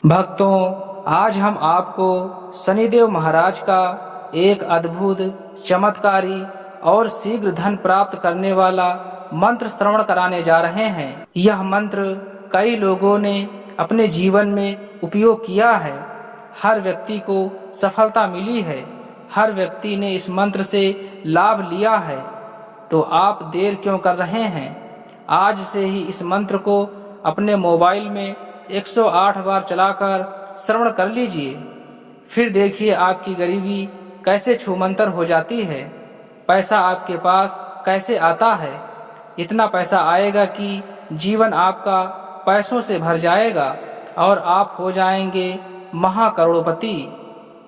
भक्तों, आज हम आपको शनिदेव महाराज का एक अद्भुत, चमत्कारी और शीघ्र धन प्राप्त करने वाला मंत्र श्रवण कराने जा रहे हैं। यह मंत्र कई लोगों ने अपने जीवन में उपयोग किया है। हर व्यक्ति को सफलता मिली है। हर व्यक्ति ने इस मंत्र से लाभ लिया है। तो आप देर क्यों कर रहे हैं? आज से ही इस मंत्र को अपने मोबाइल में 108 बार चलाकर श्रवण कर लीजिए। फिर देखिए आपकी गरीबी कैसे छूमंतर हो जाती है। पैसा आपके पास कैसे आता है। इतना पैसा आएगा कि जीवन आपका पैसों से भर जाएगा और आप हो जाएंगे महाकरोड़पति।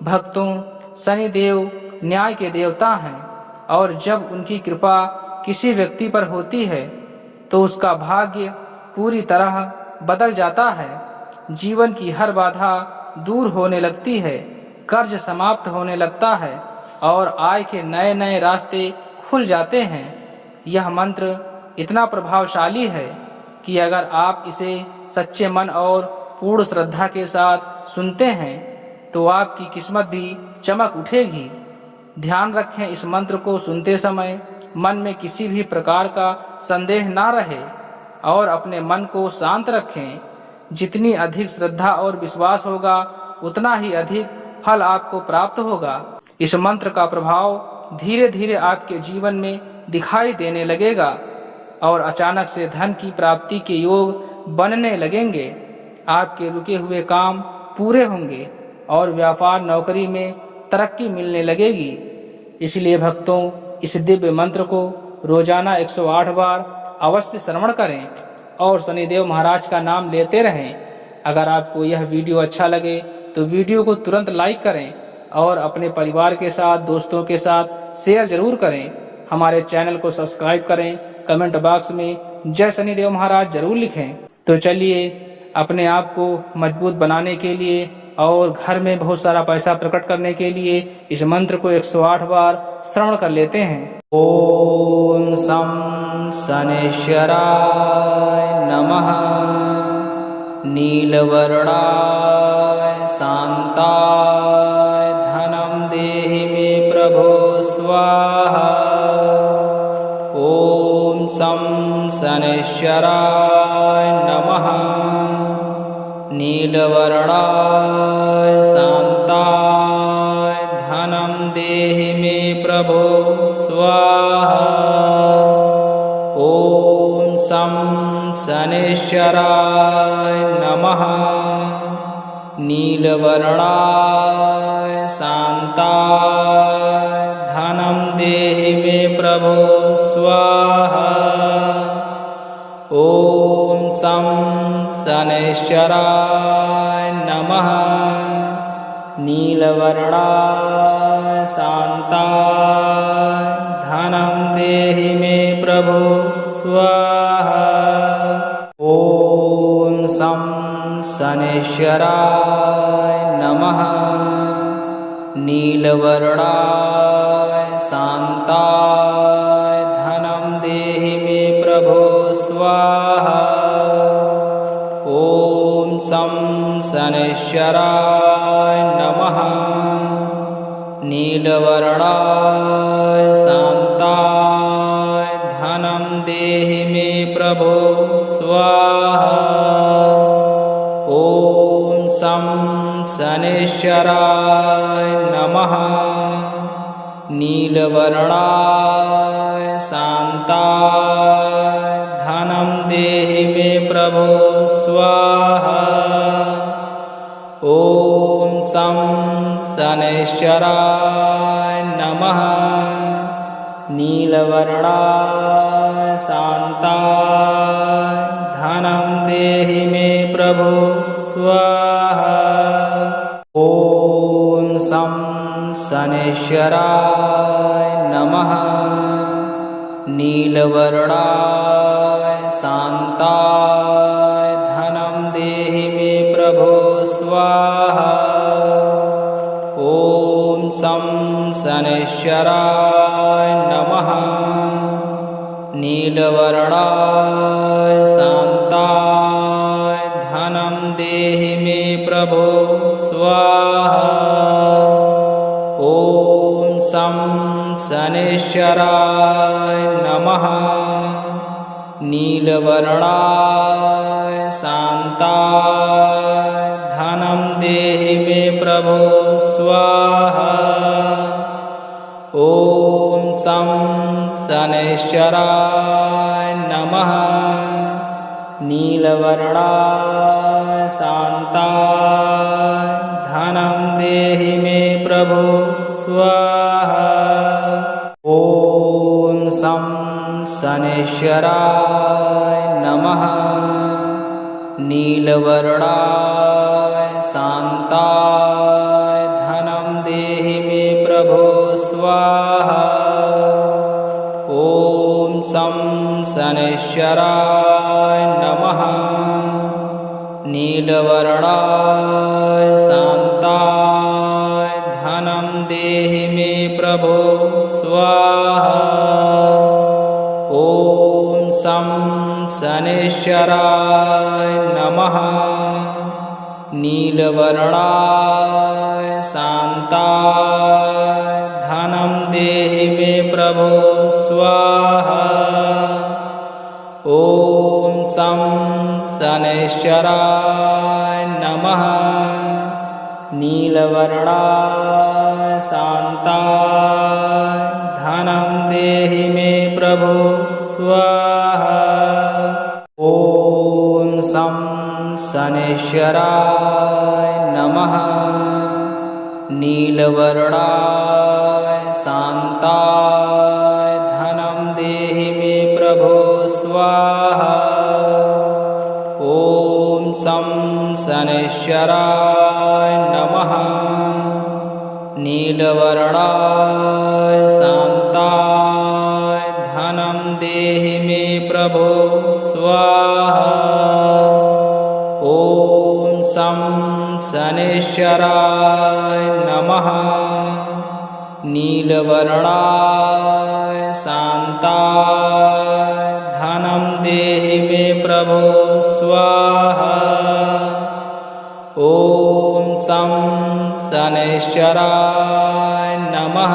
भक्तों, शनिदेव न्याय के देवता हैं और जब उनकी कृपा किसी व्यक्ति पर होती है तो उसका भाग्य पूरी तरह बदल जाता है। जीवन की हर बाधा दूर होने लगती है, कर्ज समाप्त होने लगता है और आय के नए नए रास्ते खुल जाते हैं। यह मंत्र इतना प्रभावशाली है कि अगर आप इसे सच्चे मन और पूर्ण श्रद्धा के साथ सुनते हैं तो आपकी किस्मत भी चमक उठेगी। ध्यान रखें, इस मंत्र को सुनते समय मन में किसी भी प्रकार का संदेह ना रहे और अपने मन को शांत रखें। जितनी अधिक श्रद्धा और विश्वास होगा उतना ही अधिक फल आपको प्राप्त होगा। इस मंत्र का प्रभाव धीरे धीरे आपके जीवन में दिखाई देने लगेगा और अचानक से धन की प्राप्ति के योग बनने लगेंगे। आपके रुके हुए काम पूरे होंगे और व्यापार नौकरी में तरक्की मिलने लगेगी। इसलिए भक्तों, इस दिव्य मंत्र को रोजाना 108 बार अवश्य श्रवण करें और शनिदेव महाराज का नाम लेते रहें। अगर आपको यह वीडियो अच्छा लगे तो वीडियो को तुरंत लाइक करें और अपने परिवार के साथ, दोस्तों के साथ शेयर जरूर करें। हमारे चैनल को सब्सक्राइब करें। कमेंट बॉक्स में जय शनिदेव महाराज जरूर लिखें। तो चलिए, अपने आप को मजबूत बनाने के लिए और घर में बहुत सारा पैसा प्रकट करने के लिए इस मंत्र को 108 बार श्रवण कर लेते हैं। ओम सं शनैश्चराय नमः। नीलवर्णाय शांताय धनं देहि मे प्रभो स्वाहा। ओम सं शनैश्चराय नमः। नीलवर्णाय शांताय धनं देहि मे प्रभो स्वाहा। ओम सं शनैश्चराय नमः। नीलवर्णाय शांताय धनं देहि मे प्रभो स्वाहा। ओम सं शनैश्चराय नमः। नीलवर्णाय शांताय धनं देहि मे प्रभो स्वाहा। ओम सं शनैश्चराय नमः। नीलवर्णाय शांताय धनं देहि मे प्रभो स्वाहा। ओम सं शनैश्चराय नमः। नीलवर्णाय शांताय धनं देहि मे प्रभो स्वाहा। ओम सं शनैश्चराय नमः। नीलवर्णाय शांताय धनं देहि मे प्रभो स्वाहा। ओम सं शनैश्चराय नमः। नीलवर्णाय शांताय धनं देहि मे प्रभो स्वाहा। ओम सं शनैश्चराय नमः। नीलवर्णाय शांताय धनं देहि मे प्रभो स्वाहा। ओम सं शनैश्चराय नमः। नीलवर्णाय शांताय धनं देहि मे प्रभो नीलवर्णाय शान्ताय धनं देहि मे प्रभो स्वाहा। ॐ शं शनैश्चराय नमः। नीलवर्णाय शान्ताय धनं देहि मे प्रभो स्वाहा। ॐ शं शनैश्चराय नमः। नीलवर्णाय शान्ताय धनं देहि मे प्रभो स्वाहा। ॐ शं शनैश्चराय नमः। नीलवर्णाय शान्ताय धनं देहि मे प्रभो स्वाहा। ॐ शं शनैश्चराय नमः। नीलवर्णाय शान्ताय धनं देहि मे प्रभो स्वाहा। ॐ शं शनैश्चराय नमः। नीलवर्णाय शान्ताय धनं देहि मे प्रभो स्वाहा। ॐ शं शनैश्चराय नमः। नीलवर्णाय शान्ताय धनं देहि मे प्रभो स्वाहा। ॐ शं शनैश्चराय नमः। नीलवर्णाय शान्ताय धनं देहि मे प्रभो स्वाहा। ॐ शं शनैश्चराय नमः। नीलवर्णाय शान्ताय धनं देहि मे प्रभो स्वाहा। ॐ शं शनैश्चराय नमः।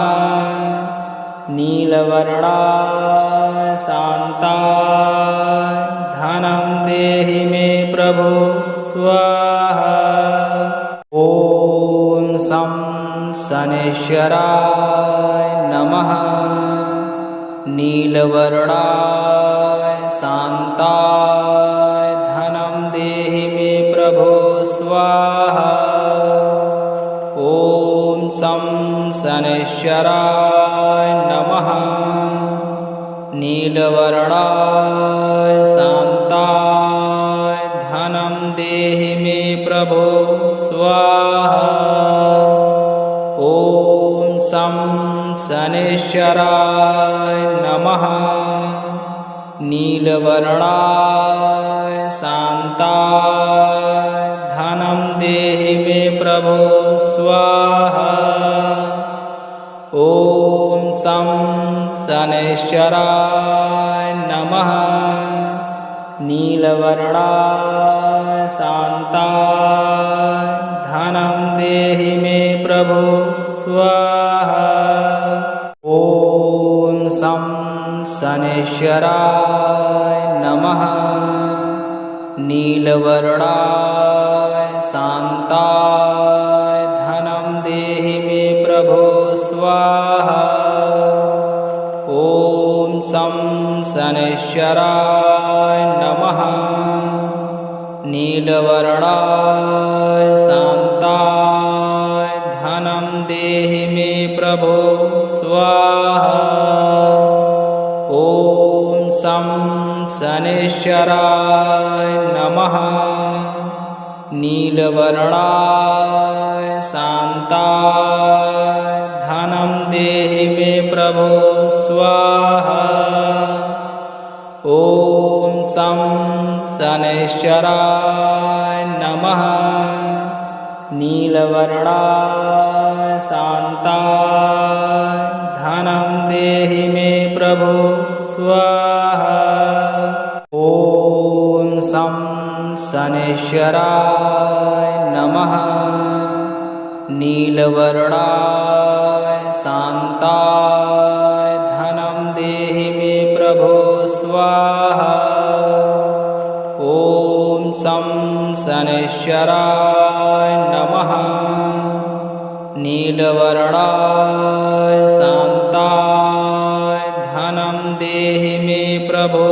नीलवर्णाय शान्ताय धनं देहि मे प्रभो स्वाहा। ॐ शं शनैश्चराय नमः। नीलवर्णाय शान्ताय धनं देहि मे प्रभो स्वाहा। ॐ शं शनैश्चराय नमः। नीलवर्णाय शान्ताय धनं देहि मे प्रभो स्वाहा। ॐ शं शनैश्चराय नमः। नीलवर्णाय शान्ताय धनं देहि मे प्रभो स्वाहा। ॐ शं शनैश्चराय नमः। नीलवर्णाय शान्ताय धनं देहि मे प्रभो स्वाहा। ॐ शं शनैश्चराय नमः। नीलवर्णाय शान्ताय धनं देहि मे प्रभो स्वाहा। ॐ शं शनैश्चराय नमः। नीलवर्णाय शान्ताय धनं देहि मे प्रभो स्वाहा। ॐ शं शनैश्चराय नमः। नीलवर्णाय शान्ताय धनं देहि मे प्रभो स्वाहा। ॐ शं शनैश्चराय नमः। नीलवर्णाय शान्ताय धनं देहि मे प्रभो स्वाहा। ॐ शं शनैश्चराय नमः। नीलवर्णाय शान्ताय धनं देहि मे प्रभो स्वाहा। शं शनैश्चराय नमः। नीलवर्णाय शान्ताय धनं देहि मे प्रभो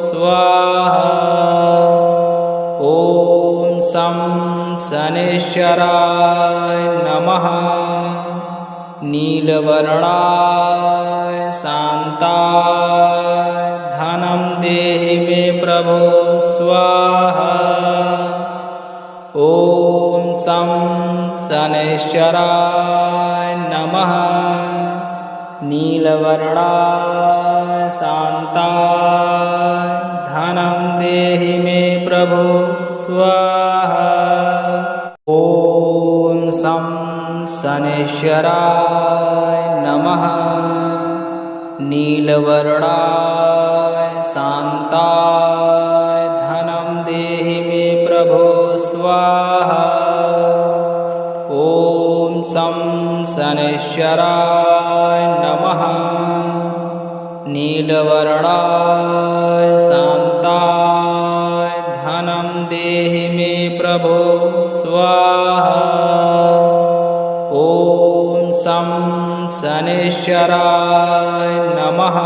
स्वाहा। ॐ शं शनैश्चराय नमः। नीलवर्णाय शान्ताय धनं देहि मे प्रभो स्वाहा। ॐ शं शनैश्चराय नमः। नीलवर्णाय शान्ताय धनं देहि मे प्रभो स्वाहा। ॐ शं शनैश्चराय नमः। नीलवर्णाय शान्ताय धनं देहि मे प्रभो स्वाहा। ॐ शं शनैश्चराय नमः। नीलवर्णाय शान्ताय धनं देहि मे प्रभो स्वाहा। ॐ शं शनैश्चराय नमः।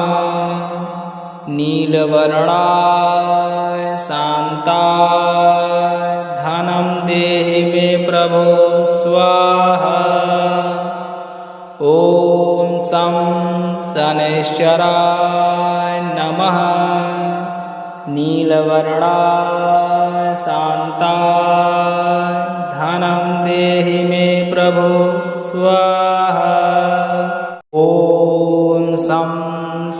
नीलवर्णाय शान्ताय धनं देहि मे प्रभो स्वाहा। ॐ शं शनैश्चराय नमः। नीलवर्णाय शान्ताय धनं देहि मे प्रभो स्वाहा। ॐ शं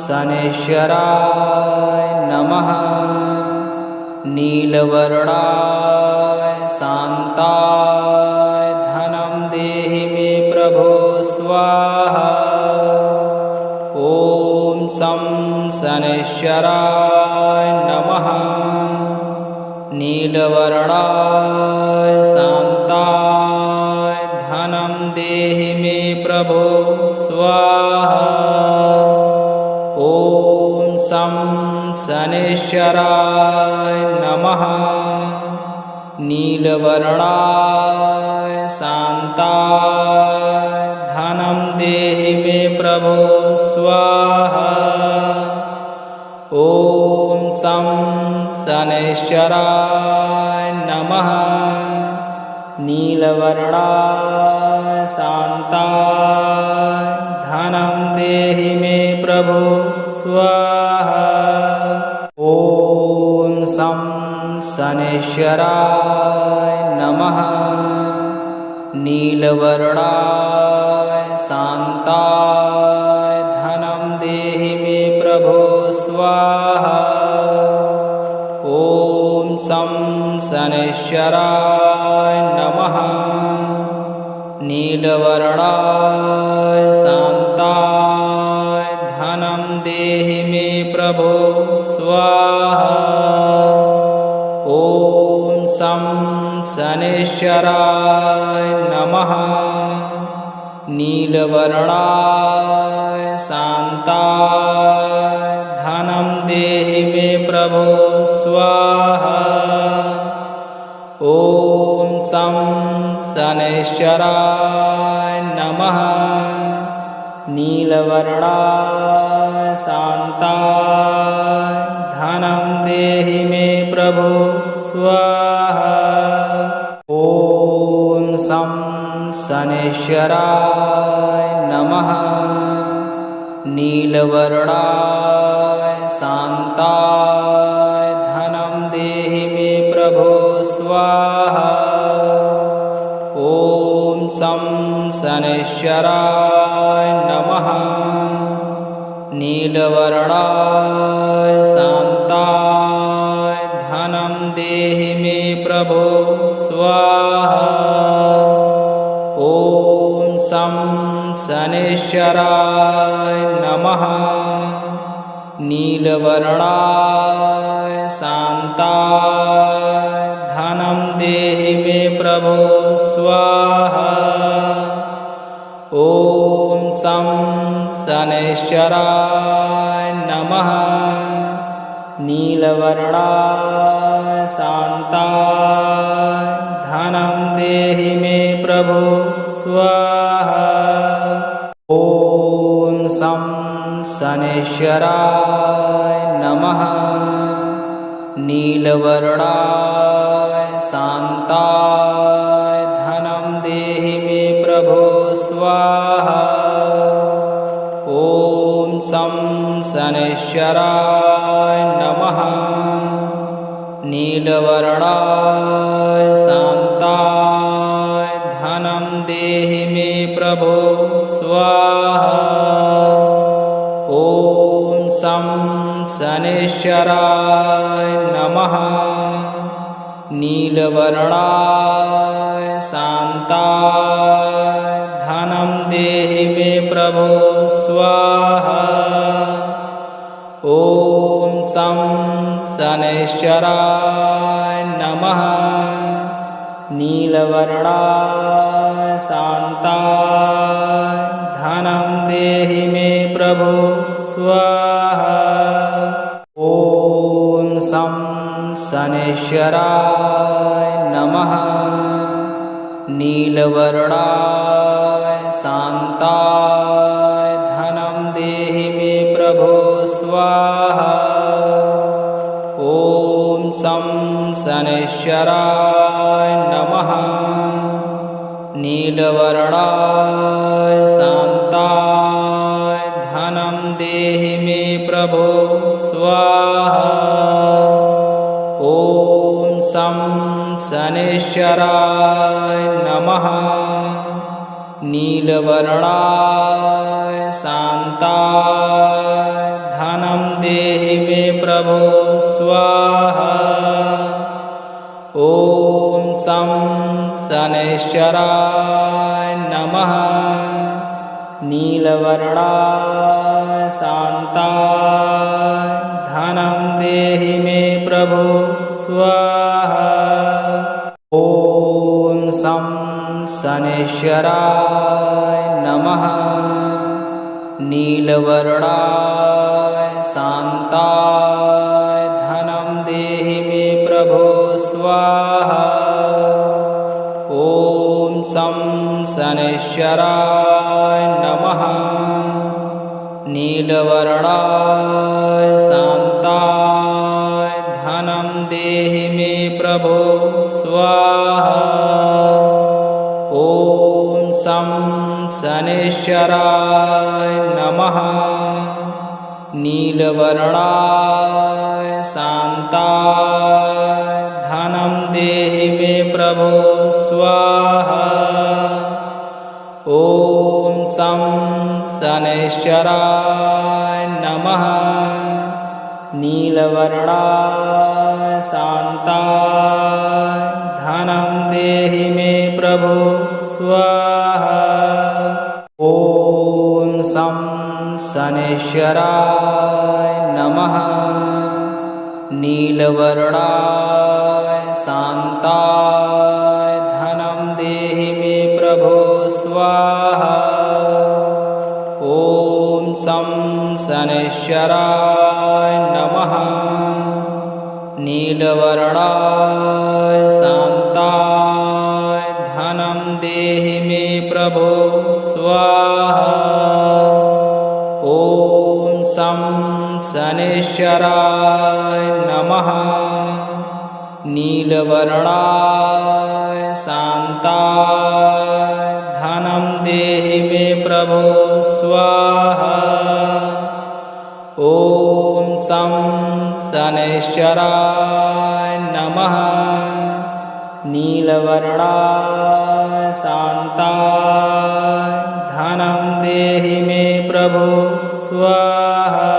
शनैश्चराय नमः। नीलवर्णाय शान्ताय धनं देहि मे प्रभो स्वाहा। ॐ शं शनैश्चराय नमः। नीलवर्णाय शान्ताय धनं देहि मे प्रभो स्वाहा। ॐ शं शनैश्चराय नमः। नीलवर्णाय शान्ताय धनं देहि मे प्रभो स्वाहा। ॐ शं शनैश्चराय नमः। नीलवर्णाय शान्ताय धनं देहि मे प्रभो स्वाहा। ॐ शं शनैश्चराय नमः। नीलवर्णाय शान्ताय धनं देहि मे प्रभो स्वाहा। ॐ शं शनैश्चराय नमः। नीलवर्णाय शान्ताय धनं देहि मे प्रभो स्वाहा। ॐ शं शनैश्चराय नमः। नीलवर्णाय शान्ताय धनं देहि मे प्रभो स्वाहा। ॐ शं शनैश्चराय नमः। नीलवर्णाय शान्ताय धनं देहि मे प्रभो स्वाहा। ॐ शं शनैश्चराय नमः। नीलवर्णाय शान्ताय धनं देहि मे प्रभो स्वाहा। ॐ शं शनैश्चराय नमः। नीलवर्णाय शान्ताय धनं देहि मे प्रभो स्वाहा। ॐ शं शनैश्चराय नमः। नीलवर्णाय शान्ताय धनं देहि मे प्रभो स्वाहा। ॐ शं शनैश्चराय नमः। नीलवर्णाय शान्ताय शनैश्चराय नमः। नीलवर्णाय शान्ताय धनं देहि मे प्रभो स्वाहा। ॐ शं शनैश्चराय नमः। नीलवर्णाय शान्ताय धनं देहि मे प्रभो स्वाहा। ॐ शं शनैश्चराय नमः। नीलवर्णाय शान्ताय धनं देहि मे प्रभो स्वाहा। ॐ शं शनैश्चराय नमः। नीलवर्णाय शान्ताय धनं देहि मे प्रभो स्वाहा। ॐ शं शनैश्चराय नमः। नीलवर्णाय शान्ताय धनं देहि मे प्रभो स्वाहा। ॐ शं शनैश्चराय नमः। नीलवर्णाय शान्ताय धनं देहि मे प्रभो स्वाहा। ॐ शं शनैश्चराय नमः। नीलवर्णाय शान्ताय धनं देहि मे प्रभो स्वाहा। ॐ शं शनैश्चराय नमः। नीलवर्णाय शान्ताय धनं देहि मे प्रभो स्वाहा। ॐ शं शनैश्चराय नमः। नीलवर्णाय शान्ताय धनं देहि मे प्रभो स्वाहा। ॐ शं शनैश्चराय नमः। नीलवर्णाय शान्ताय धनं देहि मे प्रभो स्वाहा। ॐ शं शनैश्चराय नमः। नीलवर्णाय शान्ताय धनं देहि मे प्रभो स्वाहा। ॐ शं शनैश्चराय नमः। नीलवर्णाय शान्ताय धनं देहि मे प्रभो स्वाहा। ॐ शं शनैश्चराय नमः। नीलवर्णाय शान्ताय धनं देहि मे प्रभो स्वाहा। ॐ शं शनैश्चराय नमः। नीलवर्णाय शान्ताय धनं देहि मे प्रभो स्वाहा। ॐ शं शनैश्चराय नमः। नीलवर्णाय शान्ताय धनं देहि मे प्रभो स्वाहा। ॐ शं शनैश्चराय नमः। नीलवर्णाय शान्ताय धनं देहि मे प्रभो स्वाहा।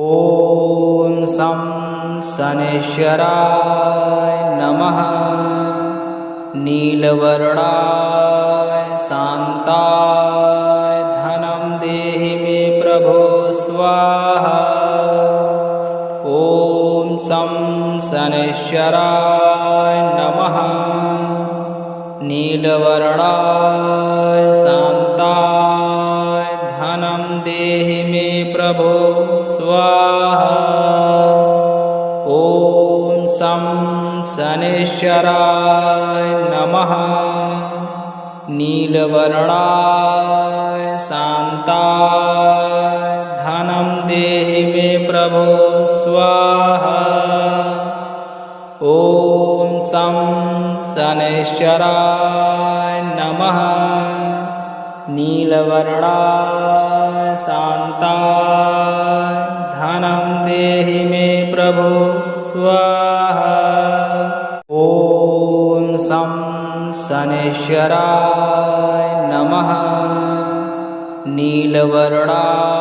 ॐ शं शनैश्चराय नमः। नीलवर्णाय शान्ताय धनं देहि मे प्रभो स्वाहा। ॐ शं शनैश्चराय नमः। नीलवर्णाय शान्ताय धनं देहि मे प्रभो स्वाहा। ॐ शं शनैश्चराय नमः। नीलवर्णाय शान्ताय धनं देहि मे प्रभो स्वाहा। ॐ शं शनैश्चराय नमः। नीलवर्णाय शान्ताय धनं देहि मे प्रभो स्वाहा। ॐ शं शनैश्चराय नमः। नीलवर्णाय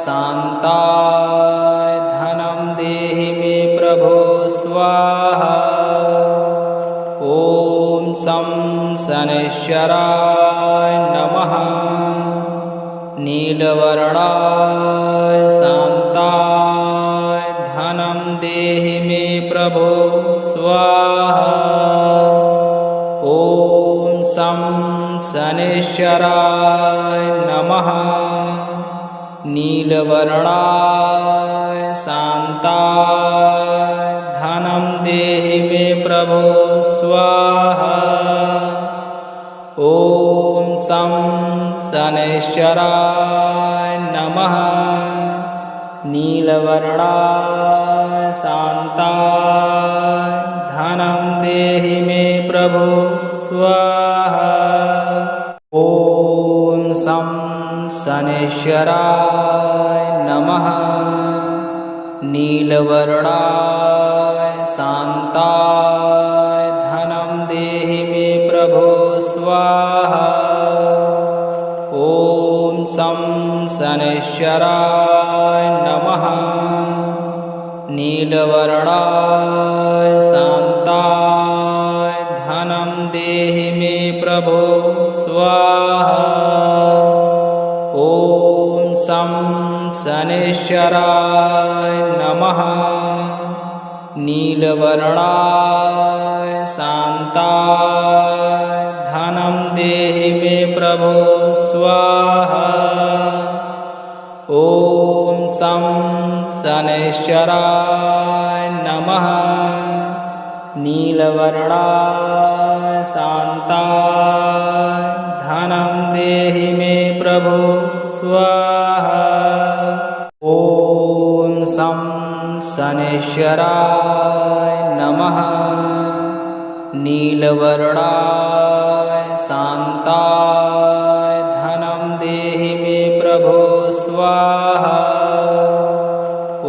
शान्ताय धनं देहि मे प्रभो स्वाहा। ॐ शं शनैश्चराय नमः। नीलवर्णाय शान्ताय धनं देहि मे प्रभो स्वाहा। ॐ शं शनैश्चराय नमः। नीलवर्णाय शान्ताय धनं देहि मे प्रभो स्वाहा। ॐ शं शनैश्चराय नमः। नीलवर्णाय शान्ताय धनं देहि मे प्रभो स्वाहा। ॐ शं शनैश्चराय नमः। नीलवर्णाय शान्ताय धनं देहि मे प्रभो स्वाहा। ॐ शं शनैश्चराय नमः। नीलवर्णाय शान्ताय धनं देहि मे प्रभो स्वाहा। ॐ शं शनैश्चराय नमः। नीलवर्णाय शान्ताय धनं देहि मे प्रभो स्वाहा। ॐ शं शनैश्चराय नमः। नीलवर्णाय शान्ताय धनं देहि मे प्रभो स्वाहा। ॐ शं शनैश्चराय नमः। नीलवर्णाय शान्ताय धनं देहि मे प्रभो स्वाहा। ॐ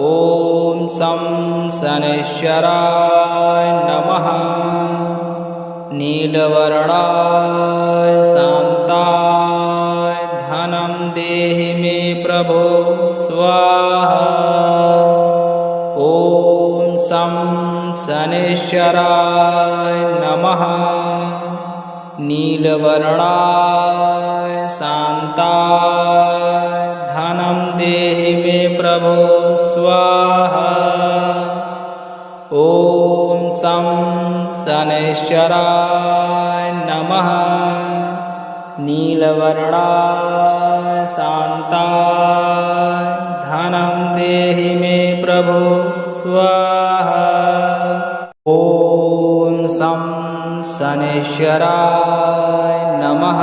शं शनैश्चराय नमः। नीलवर्णाय शान्ताय धनं देहि मे प्रभो स्वाहा। ॐ शं शनैश्चराय नमः। नीलवर्णाय शान्ताय धनं देहि मे प्रभो स्वाहा। ॐ शं शनैश्चराय नमः। नीलवर्णाय शान्ताय धनं देहि मे प्रभो स्वाहा। ॐ शं शनैश्चराय नमः।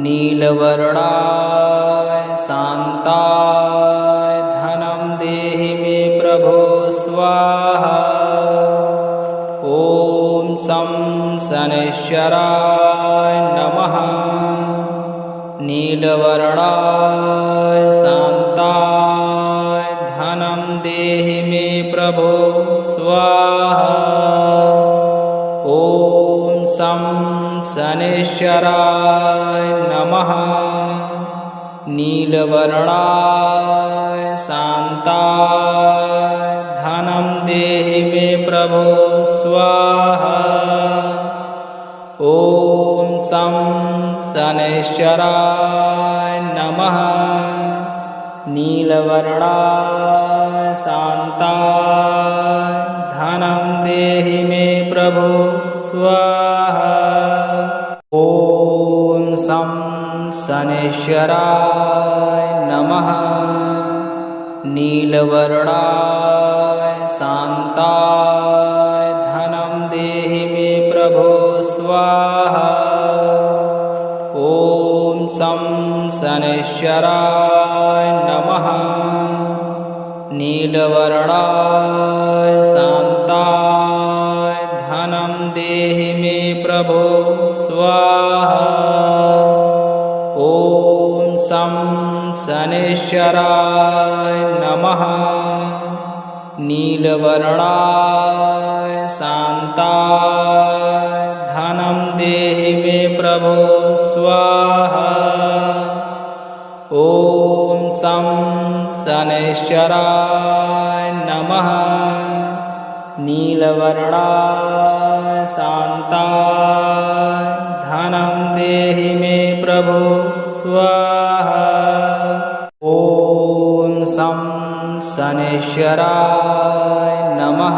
नीलवर्णाय शान्ताय धनं देहि मे प्रभो स्वाहा। ॐ शं शनैश्चराय नमः। नीलवर्णाय शान्ताय धनं देहि मे प्रभो स्वाहा। ॐ शं शनैश्चराय नमः। नीलवर्णाय शान्ताय धनं देहि मे प्रभो स्वाहा। ॐ शं शनैश्चराय नमः। नीलवर्णाय शान्ताय धनं देहि मे प्रभो स्वाहा। ॐ शं शनैश्चराय नमः। नीलवर्णाय शान्ताय धनं देहि मे प्रभो स्वाहा। ॐ शं शनैश्चराय नमः। नीलवर्णाय शान्ताय धनं देहि मे प्रभो स्वाहा। ॐ शं शनैश्चराय नमः। नीलवर्णाय शान्ताय धनं देहि मे प्रभो स्वाहा। ॐ शं शनैश्चराय नमः। नीलवर्णाय शान्ताय धनं देहि मे प्रभो स्वाहा। ॐ शं शनैश्चराय नमः।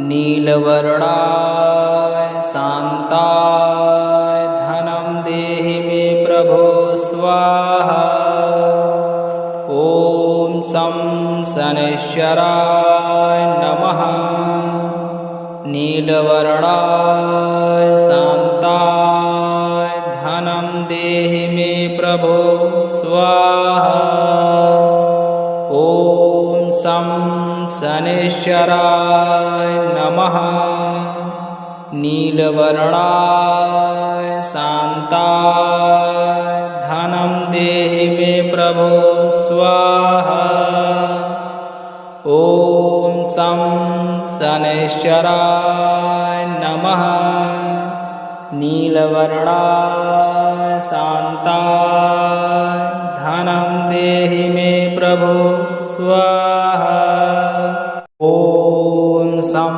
नीलवर्णाय शान्ताय धनं देहि मे प्रभो स्वाहा। ॐ शं शनैश्चराय नमः। नीलवर्णाय शान्ताय धनं देहि मे प्रभो स्वाहा। ॐ शं शनैश्चराय नमः। नीलवर्णाय शान्ताय धनं देहि मे प्रभो स्वाहा। ॐ शं शनैश्चराय नमः। नीलवर्णाय शान्ताय धनं देहि मे प्रभो स्वाहा। ॐ शं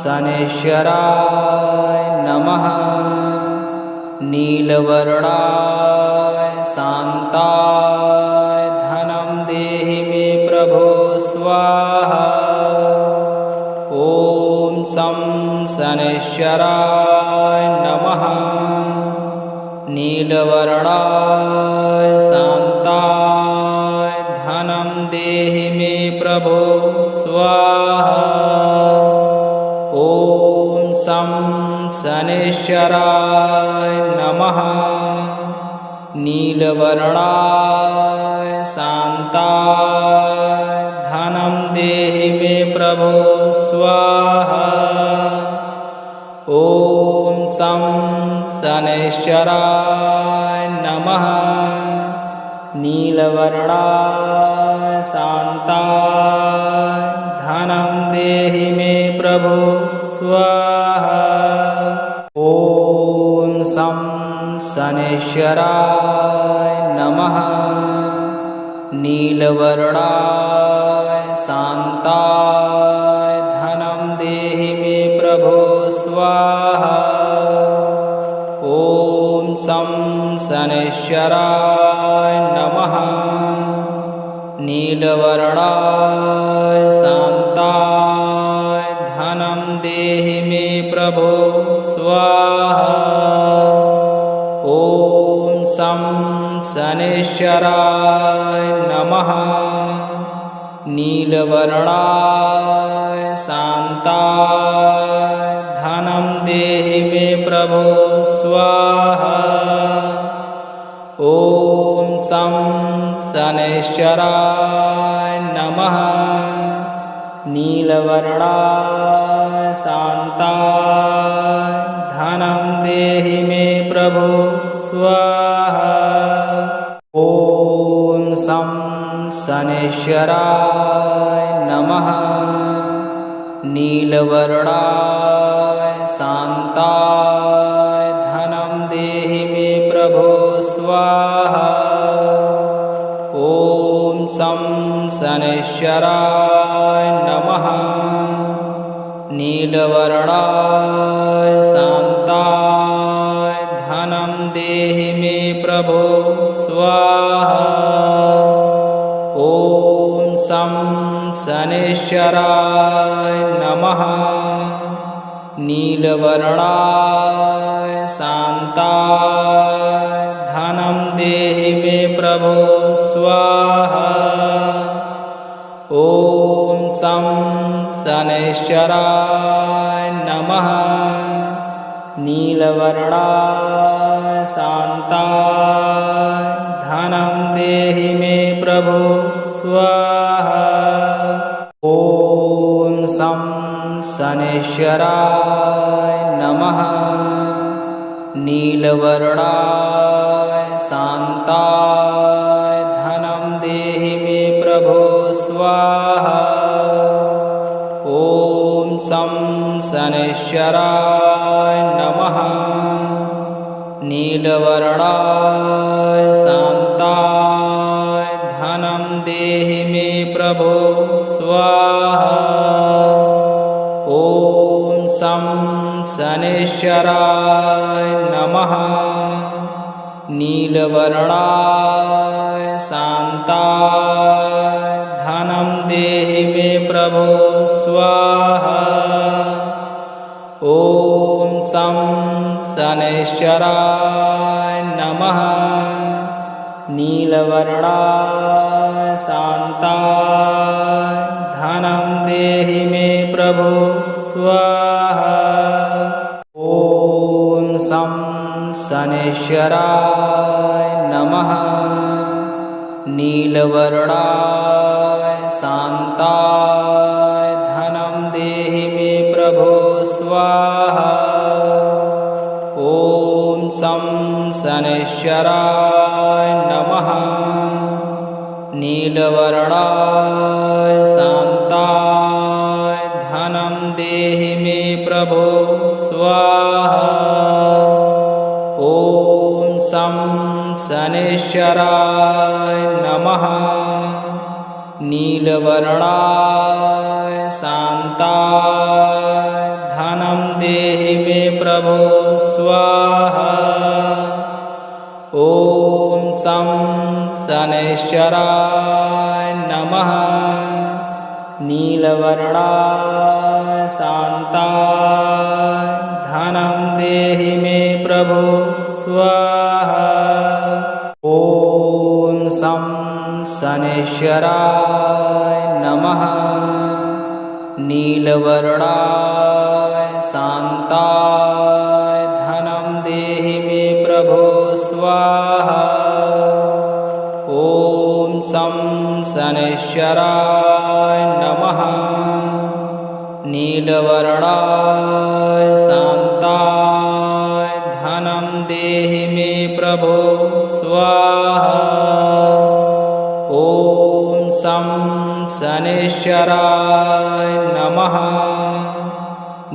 शनैश्चराय नमः। नीलवर्णाय शान्ताय धनं देहि मे प्रभो स्वाहा। ॐ शं शनैश्चराय नमः। नीलवर्णाय शान्ताय धनं देहि मे प्रभो स्वाहा। ॐ शं शनैश्चराय नमः। नीलवर्णाय शान्ताय धनं देहि मे प्रभो स्वाहा। ॐ शं शनैश्चराय नमः। नीलवर्णाय शान्ताय धनं देहि मे प्रभो स्वाहा। ॐ शं शनैश्चराय नमः। नीलवर्णाय शान्ताय धनं देहि मे प्रभो स्वाहा। ॐ शं शनैश्चराय नमः। नीलवर्णाय शान्ताय धनं देहि मे प्रभो स्वाहा। ॐ शं शनैश्चराय नमः। नीलवर्णाय शान्ताय धनं देहि मे प्रभो स्वाहा। ॐ शं शनैश्चराय नमः। नीलवर्णाय शान्ताय धनं देहि मे प्रभो स्वाहा। ॐ शं शनैश्चराय नमः। नीलवर्णाय शान्ताय धनं देहि मे प्रभो स्वाहा। ॐ शं शनैश्चराय नमः। नीलवर्णाय शान्ताय धनं देहि मे प्रभो स्वाहा। ॐ शं शनैश्चराय नमः। नीलवर्णाय शान्ताय धनं देहि मे प्रभो स्वाहा। ॐ शं शनैश्चराय नमः। नीलवर्णाय शान्ताय धनं देहि मे प्रभो स्वाहा। शं शनैश्चराय नमः। नीलवर्णाय शान्ताय धनं देहि मे प्रभो स्वाहा। ॐ शं शनैश्चराय नमः। नीलवर्णाय शान्ताय धनं देहि मे प्रभो स्वाहा। ॐ शं शनैश्चराय नमः। नीलवर्णाय शान्ताय धनं देहि मे प्रभो स्वाहा। ॐ शं शनैश्चराय नमः। नीलवर्णाय शान्ताय धनं देहि मे प्रभो स्वाहा। ॐ शं शनैश्चराय नमः। नीलवर्णाय शान्ताय धनं देहि मे प्रभो स्वाहा। ॐ शं शनैश्चराय नमः। नीलवर्णाय शान्ताय धनं देहि मे प्रभो स्वाहा। ॐ शं शनैश्चराय नमः। नीलवर्णाय शान्ताय धनं देहि मे प्रभो स्वाहा। ॐ शं शनैश्चराय नमः। नीलवर्णाय शान्ताय धनं देहि मे प्रभो स्वाहा। ॐ शं शनैश्चराय नमः। नीलवर्णाय शान्ताय धनं देहि मे प्रभो स्वाहा। ॐ शं शनैश्चराय नमः। नीलवर्णाय शान्ताय धनं देहि मे प्रभो स्वाहा। ॐ शं शनैश्चराय नमः।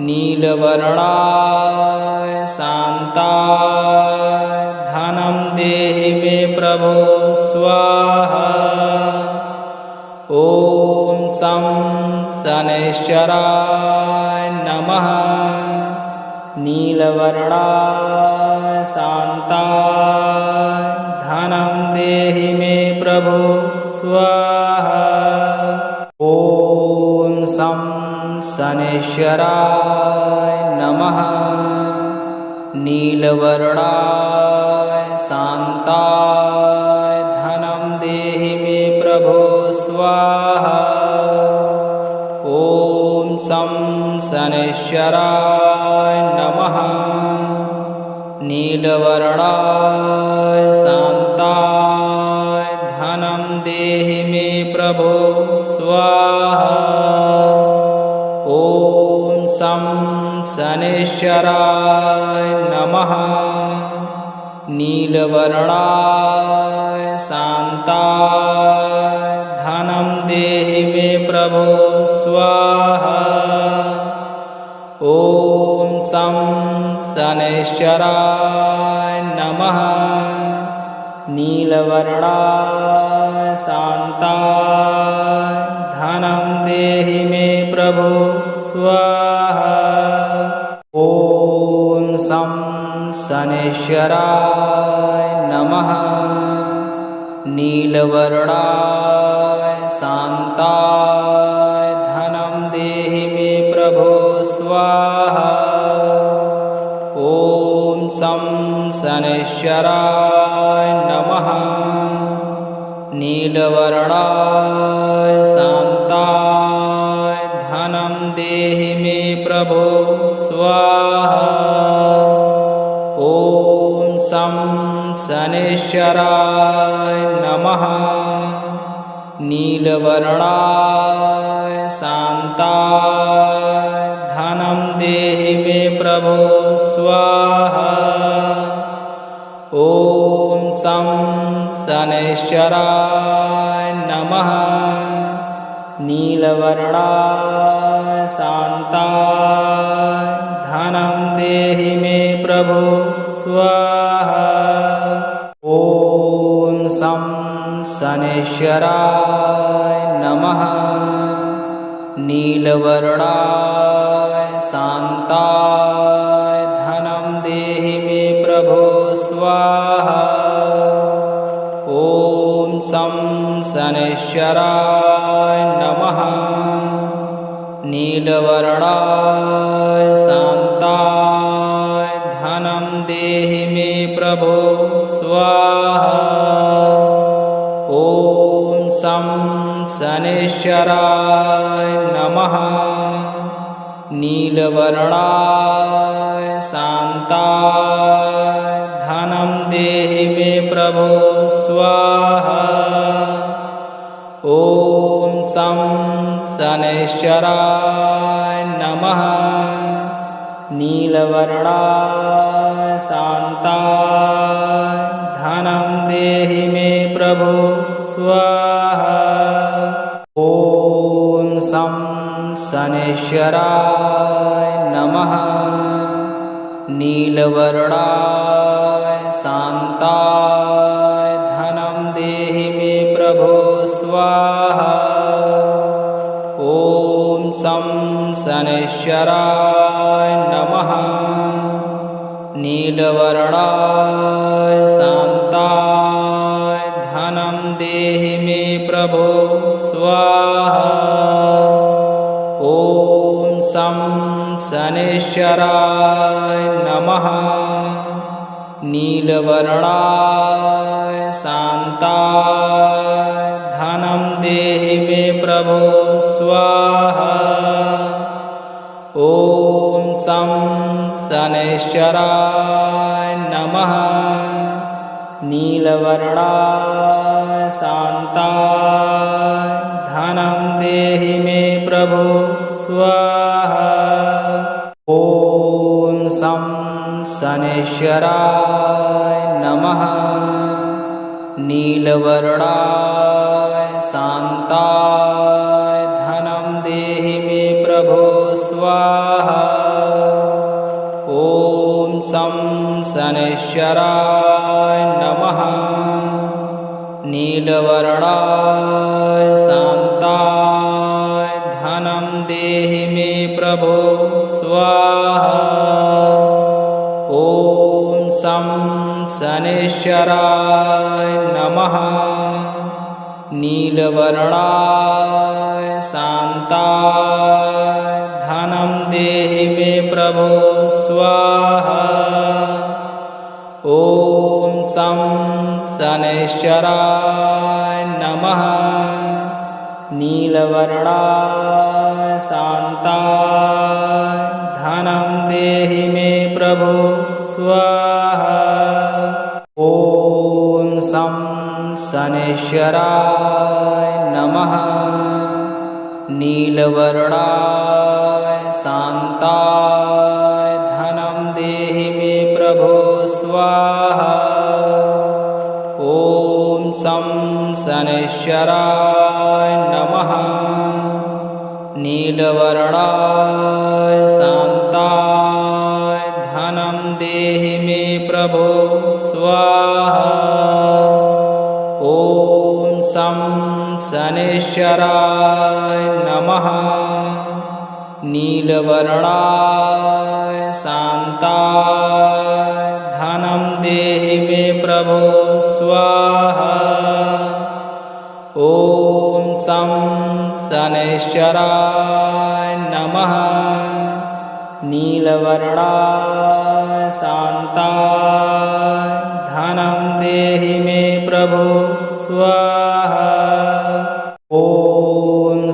नीलवर्णाय शान्ताय धनं देहि मे प्रभो स्वाहा। ॐ शं शनैश्चराय नमः। नीलवर्णाय शान्ताय धनं देहि मे प्रभो स्वाहा। ॐ शं शनैश्चराय नमः। नीलवर्णाय शान्ताय धनं देहि मे प्रभो स्वाहा। ॐ शं शनैश्चराय नमः। नीलवर्णाय शान्ताय धनं देहि मे प्रभो स्वाहा। ॐ शं शनैश्चराय नमः। नीलवर्णाय शान्ताय धनं देहि मे प्रभो स्वाहा। ॐ शं शनैश्चराय नमः। नीलवर्णाय शान्ताय धनं देहि मे प्रभो स्वाहा। ॐ शं शनैश्चराय नमः। नीलवर्णाय शान्ताय धनं देहि मे प्रभो स्वाहा। ॐ शं शनैश्चराय नमः। नीलवर्णाय शान्ताय धनं देहि मे प्रभो स्वाहा। ॐ शं शनैश्चराय नमः। नीलवर्णाय शान्ताय धनं देहि मे प्रभो स्वाहा। ॐ शं शनैश्चराय नमः। नीलवर्णाय शान्ताय धनं देहि मे प्रभो स्वाहा। ॐ शं शनैश्चराय नमः। नीलवर्णाय शान्ताय धनं देहि मे प्रभो स्वाहा। ॐ शं शनैश्चराय नमः। नीलवर्णाय शान्ताय धनं देहि मे प्रभो स्वाहा। ॐ शं शनैश्चराय नमः। नीलवर्णाय शान्ताय धनं देहि मे प्रभो स्वाहा। ॐ शं शनैश्चराय नमः। नीलवर्णाय शान्ताय धनं देहि मे प्रभो स्वाहा। ॐ शं शनैश्चराय नमः। नीलवर्णाय शान्ताय धनं देहि मे प्रभो स्वाहा। ॐ शं शनैश्चराय नमः। नीलवर्णाय शान्ताय धनं देहि मे प्रभो स्वाहा। ॐ शं शनैश्चराय नमः। नीलवर्णाय शान्ताय धनं देहि मे प्रभो स्वाहा। ॐ शं शनैश्चराय नमः। नीलवर्णाय शान्ताय धनं देहि मे प्रभो स्वाहा। ॐ शं शनैश्चराय नमः। नीलवर्णाय शान्ताय धनं देहि मे प्रभो स्वाहा। ॐ शं शनैश्चराय नमः। नीलवर्णाय शान्ताय धनं देहि मे प्रभो स्वाहा। ॐ शं शनैश्चराय नमः। नीलवर्णाय शान्ताय धनं देहि मे प्रभो स्वाहा। ॐ शं शनैश्चराय नमः। नीलवर्णाय शान्ताय धनं देहि मे प्रभो स्वाहा। ॐ शं शनैश्चराय नमः। नीलवर्णाय शान्ताय धनं देहि मे प्रभो स्वाहा। ॐ शं शनैश्चराय नमः। नीलवर्णाय शान्ताय धनं देहि मे प्रभो स्वाहा। ॐ शं शनैश्चराय नमः। नीलवर्णाय शान्ताय धनं देहि मे प्रभो स्वाहा। ॐ शं शनैश्चराय नमः। नीलवर्णाय शान्ताय धनं देहि मे प्रभो स्वाहा। ॐ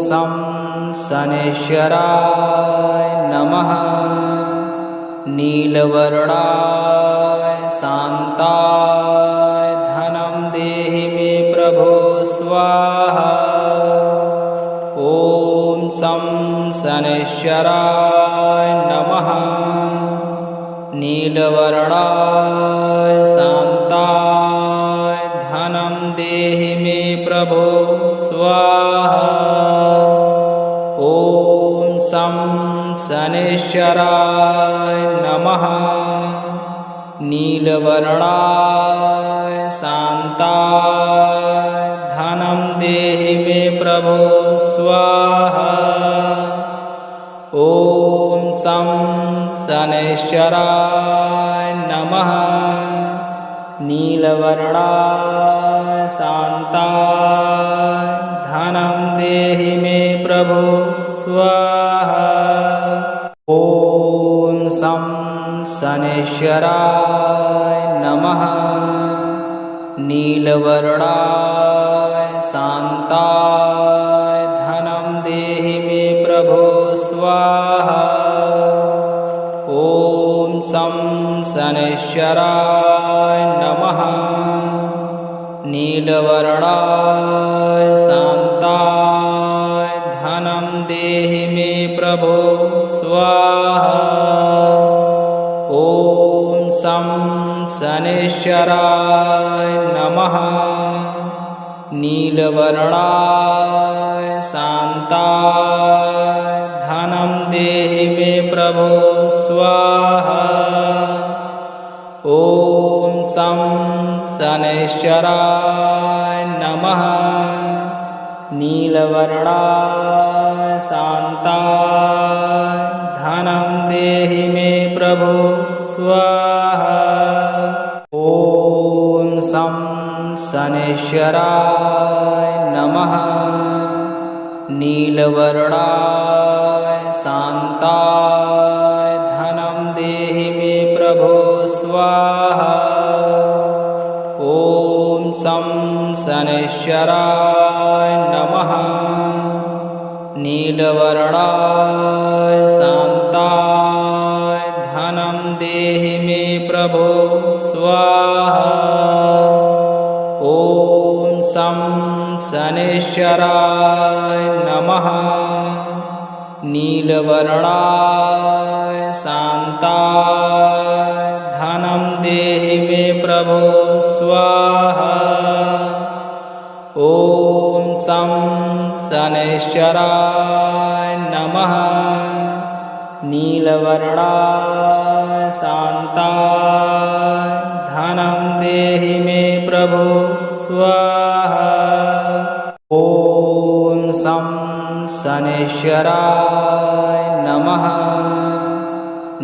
शं शनैश्चराय नमः। नीलवर्णाय शान्ताय धनं देहि मे प्रभो स्वाहा। ॐ शं शनैश्चराय नमः। नीलवर्णाय शान्ताय धनं देहि मे प्रभो स्वाहा। ॐ शं शनैश्चराय नमः। नीलवर्णाय शान्ताय धनं देहि मे प्रभो स्वाहा। ॐ शं शनैश्चराय नमः। नीलवर्णाय शान्ताय धनं देहि मे प्रभो स्वाहा। ॐ शं शनैश्चराय नमः। नीलवर्णाय शान्ताय धनं देहि मे प्रभो स्वाहा। ॐ शं शनैश्चराय नमः। नीलवर्णाय शान्ताय धनं देहि मे प्रभो स्वाहा। ॐ शं शनैश्चराय नमः। नीलवर्णाय शान्ताय धनं देहि मे प्रभो स्वाहा। ॐ शं शनैश्चराय नमः। नीलवर्णाय शान्ताय धनं देहि मे प्रभो स्वाहा। ॐ शं शनैश्चराय नमः। नीलवर्णाय शान्ताय धनं देहि मे प्रभो स्वाहा। ॐ शं शनैश्चराय नमः। नीलवर्णाय शान्ताय धनं देहि मे प्रभो स्वाहा। ॐ शं शनैश्चराय नमः। नीलवर्णाय शान्ताय धनं देहि मे प्रभो स्वाहा। ॐ शं शनैश्चराय नमः। नीलवर्णाय शान्ताय धनं देहि मे प्रभो स्वाहा। ॐ शं शनैश्चराय नमः।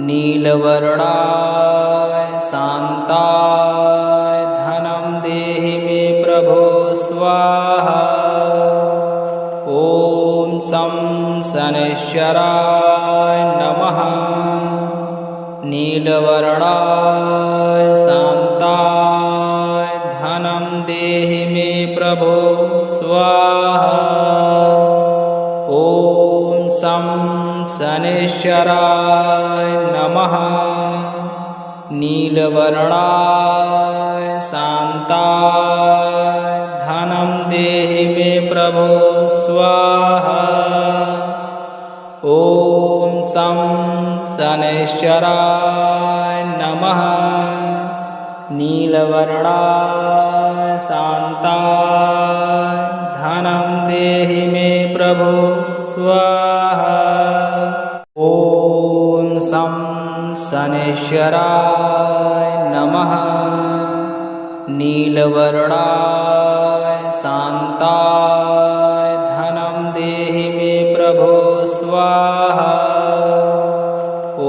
नीलवर्णाय शान्ताय धनं देहि मे प्रभो स्वाहा। ॐ शं शनैश्चराय नमः। नीलवर्णाय शान्ताय धनं देहि मे प्रभो स्वाहा। ॐ शं शनैश्चराय नमः। नीलवर्णाय शान्ताय धनं देहि मे प्रभो स्वाहा। ॐ शं शनैश्चराय नमः। नीलवर्णाय शान्ताय धनं देहि मे प्रभो स्वाहा। ॐ शं शनैश्चराय नमः। नीलवर्णाय शान्ताय धनं देहि मे प्रभो स्वाहा। ॐ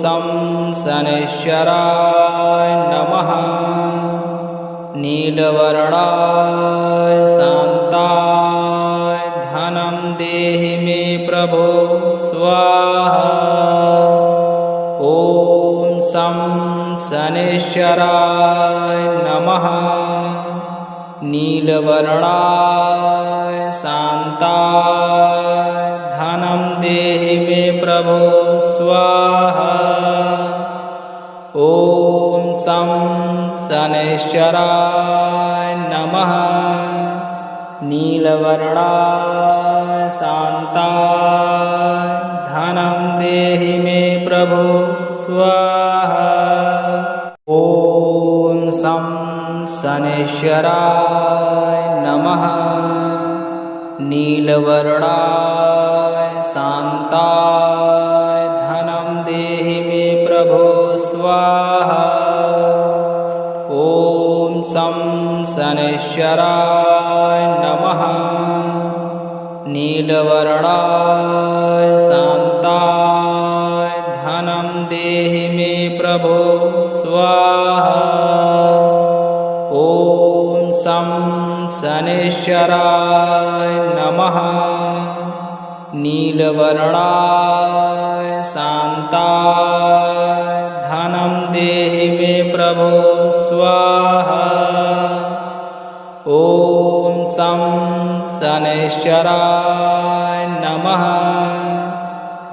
शं शनैश्चराय नमः। नीलवर्णाय शान्ताय धनं देहि मे प्रभो स्वाहा। ॐ शं शनैश्चराय नमः। नीलवर्णाय शान्ताय धनं देहि मे प्रभो स्वाहा। ॐ शं शनैश्चराय नमः। नीलवर्णाय शान्ताय देहि मे प्रभो स्वाहा। ॐ शं शनैश्चराय नमः। नीलवर्णाय शान्ताय धनं देहि मे प्रभो स्वाहा। ॐ शं शनैश्चराय नमः। नीलवर्णाय शान्ताय धनं देहि मे प्रभो स्वाहा। ॐ शं शनैश्चराय नमः। नीलवर्णाय शान्ताय धनं देहि मे प्रभो स्वाहा। ॐ शं शनैश्चराय नमः।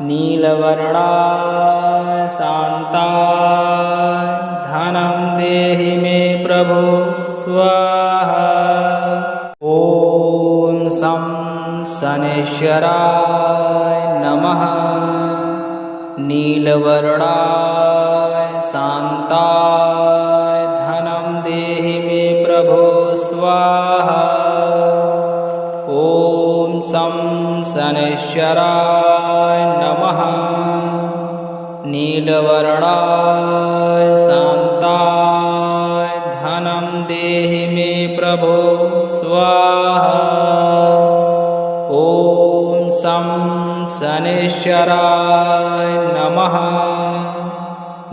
नीलवर्णाय शान्ताय धनं देहि मे प्रभो स्वाहा। ॐ शं शनैश्चराय नमः। नीलवर्णाय शान्ताय धनं देहि मे प्रभो स्वाहा। ॐ शं शनैश्चराय नमः। नीलवर्णाय शान्ताय धनं देहि मे प्रभो स्वाहा। ॐ शं शनैश्चराय नमः।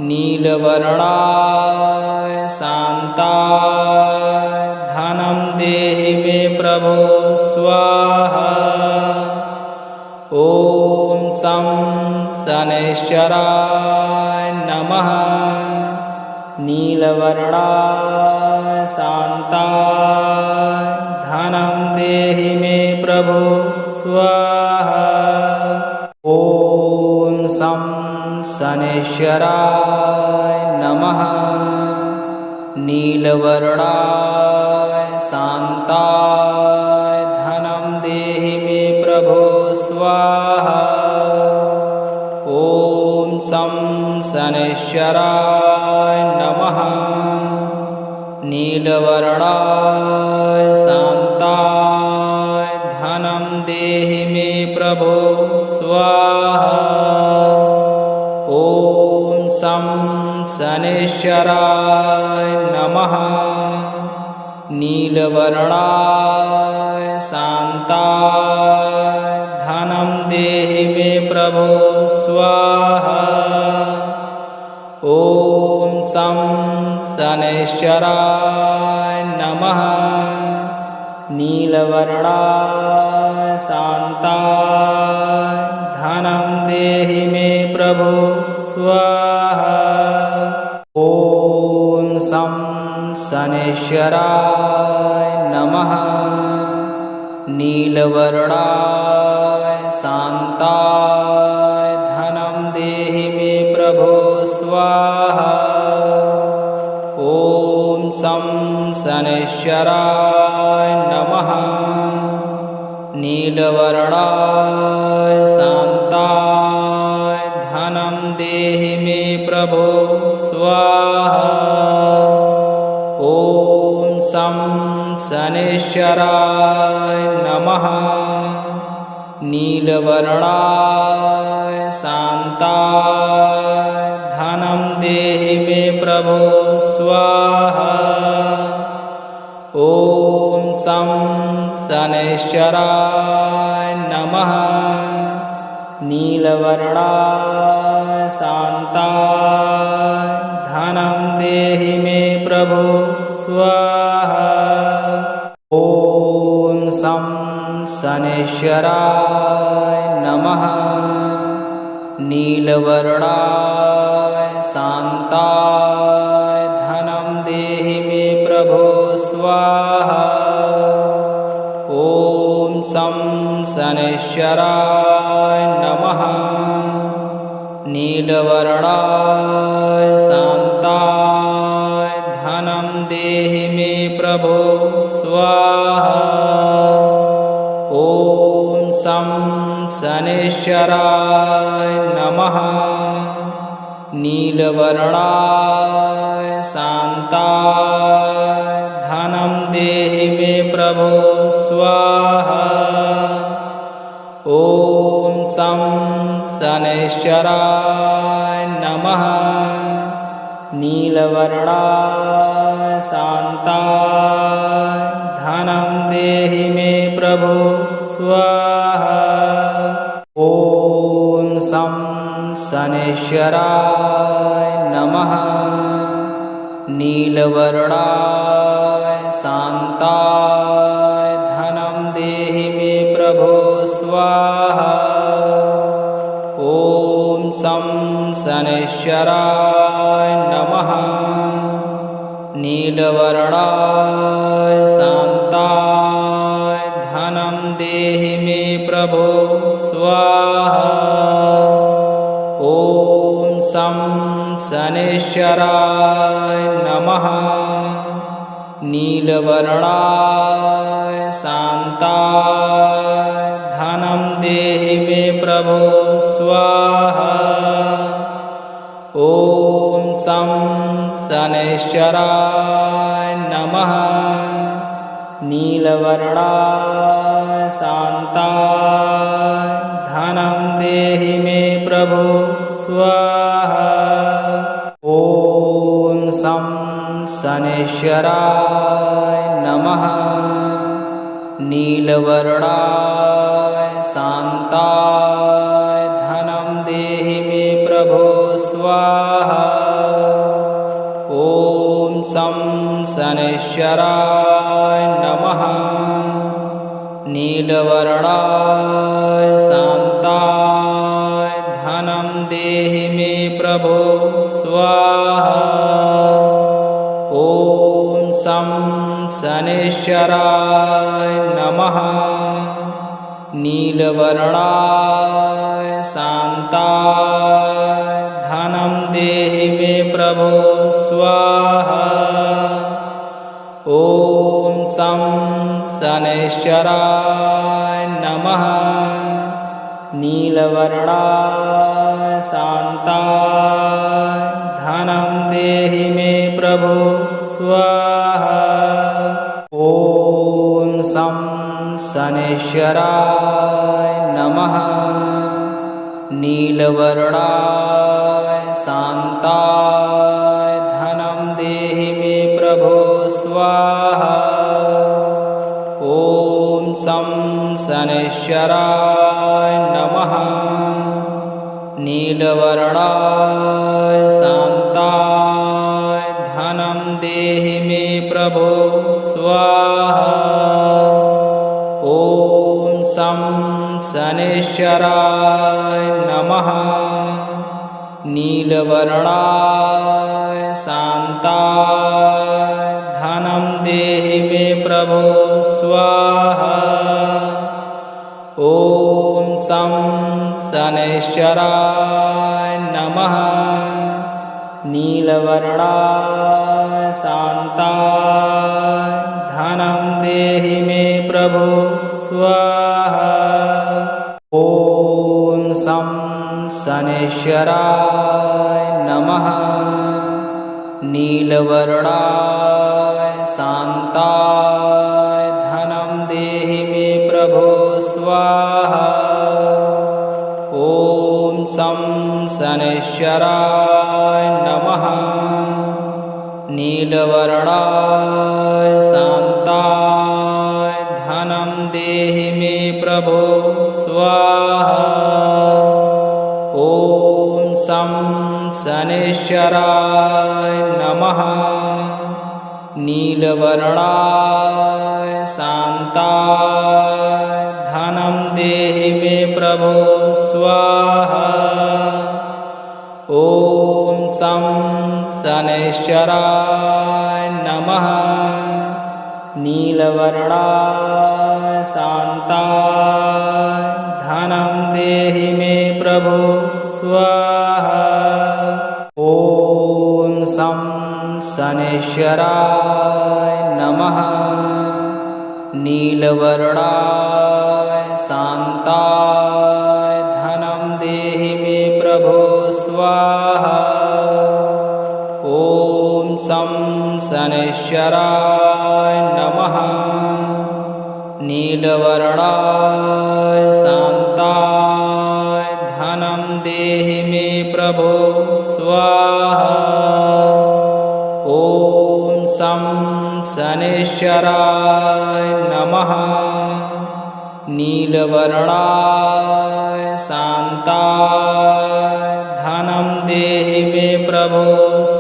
नीलवर्णाय शान्ताय धनं देहि मे प्रभो स्वाहा। ॐ शं शनैश्चराय नमः। नीलवर्णाय शान्ताय धनं देहि मे प्रभो स्वाहा। ॐ शं शनैश्चराय नमः। नीलवर्णाय शान्ताय धनं देहि मे प्रभो स्वाहा। ॐ शं शनैश्चराय नमः। नीलवर्णाय शान्ताय धनं देहि मे प्रभो स्वाहा। ॐ शं शनैश्चराय नमः। नीलवर्णाय शान्ताय धनं देहि मे प्रभो स्वाहा। ॐ शं शनैश्चराय नमः। नीलवर्णाय शान्ताय धनं देहि मे प्रभो स्वाहा। ॐ शं शनैश्चराय नमः। नीलवर्णाय शान्ताय धनं देहि मे प्रभो स्वाहा। ॐ शं शनैश्चराय नमः। नीलवर्णाय शान्ताय धनं देहि मे प्रभो स्वाहा। ॐ शं शनैश्चराय नमः। नीलवर्णाय शान्ताय धनं देहि मे प्रभो स्वाहा। ॐ शं शनैश्चराय नमः। नीलवर्णाय शान्ताय धनं देहि मे प्रभो स्वाहा। ॐ शं शनैश्चराय नमः। नीलवर्णाय शान्ताय धनं देहि मे प्रभो स्वाहा। ॐ शं शनैश्चराय नमः। नीलवर्णाय शान्ताय धनं देहि मे प्रभो स्वाहा। ॐ शं शनैश्चराय नमः। नीलवर्णाय शान्ताय धनं देहि मे प्रभो स्वाहा। ॐ शं शनैश्चराय नमः। नीलवर्णाय शान्ताय धनं देहि मे प्रभो स्वाहा। ॐ शं शनैश्चराय नमः। नीलवर्णाय शान्ताय धनं देहि मे प्रभो स्वाहा। ॐ शं शनैश्चराय नमः। नीलवर्णाय शान्ताय धनं देहि मे प्रभो स्वाहा। ॐ शं शनैश्चराय नमः। नीलवर्णाय शान्ताय धनं देहि मे प्रभो स्वाहा। ॐ शं शनैश्चराय नमः। नीलवर्णाय शान्ताय धनं देहि मे प्रभो स्वाहा। ॐ शं शनैश्चराय नमः। नीलवर्णाय शान्ताय धनं देहि मे प्रभो स्वाहा। ॐ शं शनैश्चराय नमः। नीलवर्णाय शान्ताय धनं देहि मे प्रभो स्वाहा। ॐ शं शनैश्चराय नमः। नीलवर्णाय शान्ताय धनं देहि मे प्रभो स्वाहा। ॐ शं शनैश्चराय नमः। नीलवर्णाय शान्ताय धनं देहि मे प्रभो स्वाहा। ॐ शं शनैश्चराय नमः। नीलवर्णाय शान्ताय धनं देहि मे प्रभो स्वाहा। ॐ शं शनैश्चराय नमः। नीलवर्णाय शान्ताय धनं देहि मे प्रभो स्वाहा। ॐ शं शनैश्चराय नमः। नीलवर्णाय शान्ताय धनं देहि मे प्रभो स्वाहा। ॐ शं शनैश्चराय नमः। नीलवर्णाय शान्ताय धनं देहि मे प्रभो स्वाहा। ॐ शं शनैश्चराय नमः। नीलवर्णाय शान्ताय धनं देहि मे प्रभो स्वाहा। ॐ शं शनैश्चराय नमः। नीलवर्णाय शान्ताय धनं देहि मे प्रभो स्वाहा। ॐ शं शनैश्चराय नमः। नीलवर्णाय शान्ताय धनं देहि मे प्रभो स्वाहा। ॐ शं शनैश्चराय नमः। नीलवर्णाय शान्ताय धनं देहि मे प्रभो स्वाहा। ॐ शं शनैश्चराय नमः। नीलवर्णाय शान्ताय धनं देहि मे प्रभो स्वाहा। शनैश्चराय नमः। नीलवर्णाय शान्ताय धनं देहि मे प्रभो स्वाहा। ॐ शं शनैश्चराय नमः। नीलवर्णाय शान्ताय धनं देहि मे प्रभो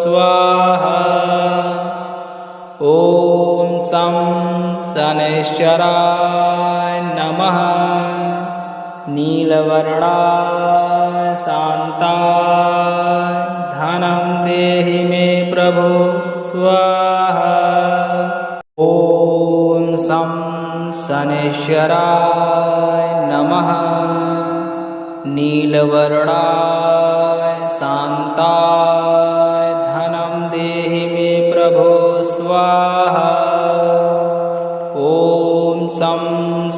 स्वाहा। ॐ शं शनैश्चराय नमः। नीलवर्णाय शान्ताय धनं देहि मे प्रभो स्वाहा। ॐ शं शनैश्चराय नमः। नीलवर्णाय शान्ताय धनं देहि मे प्रभो स्वाहा। ॐ शं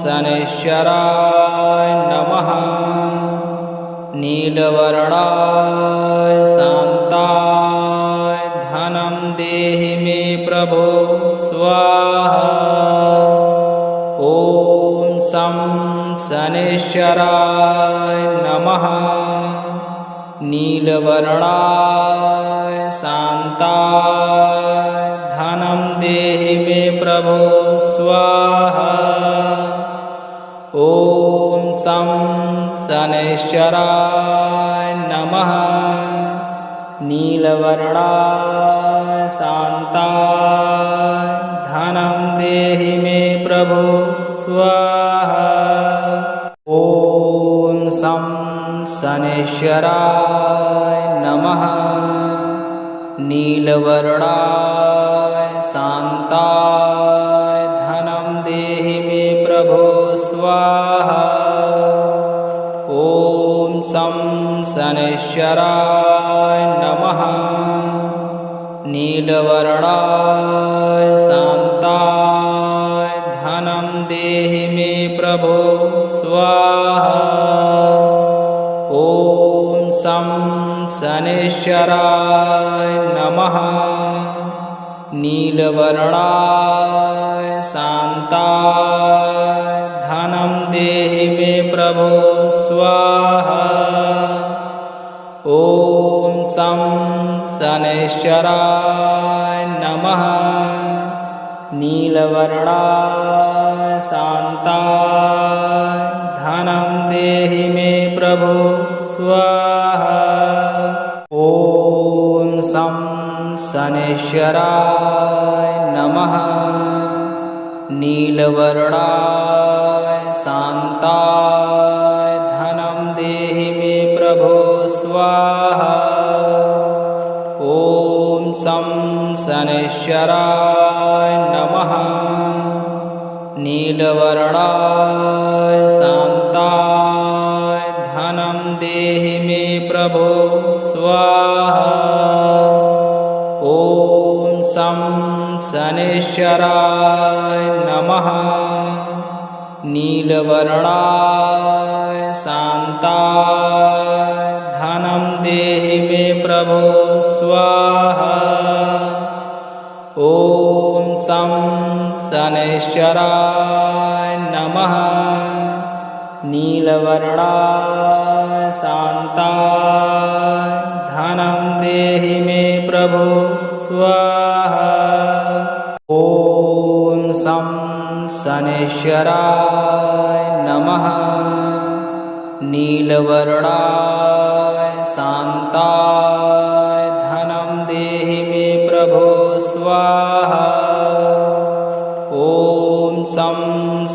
शनैश्चराय नमः। नीलवर्णाय शान्ताय धनं देहि मे प्रभो स्वाहा। ॐ शं शनैश्चराय नमः। नीलवर्णाय शान्ताय धनं देहि मे प्रभो स्वाहा। ॐ शं शनैश्चराय नमः। नीलवर्णाय शान्ताय धनं देहि मे प्रभो स्वाहा। ॐ शं शनैश्चराय नमः। नीलवर्णाय शान्ताय धनं देहि मे प्रभो स्वाहा। ॐ शं शनैश्चराय नमः। नीलवर्णाय शान्ताय धनं देहि मे प्रभो स्वाहा। ॐ शं शनैश्चराय नमः। नीलवर्णाय शान्ताय धनं देहि मे प्रभो स्वाहा। ॐ शं शनैश्चराय नमः। नीलवर्णाय शान्ताय धनं देहि मे प्रभो स्वाहा। ॐ शं शनैश्चराय नमः। नीलवर्णाय शान्ताय धनं देहि मे प्रभो स्वाहा। ॐ शं शनैश्चराय नमः। नीलवर्णाय शान्ताय धनं देहि मे प्रभो स्वाहा। ॐ शं शनैश्चराय नमः। नीलवर्णाय शान्ताय धनं देहि मे प्रभो स्वाहा। ॐ शं शनैश्चराय नमः। नीलवर्णाय शान्ताय धनं देहि मे प्रभो स्वाहा। ॐ शं शनैश्चराय नमः। नीलवर्णाय शान्ताय धनं देहि मे प्रभो स्वाहा। ॐ शं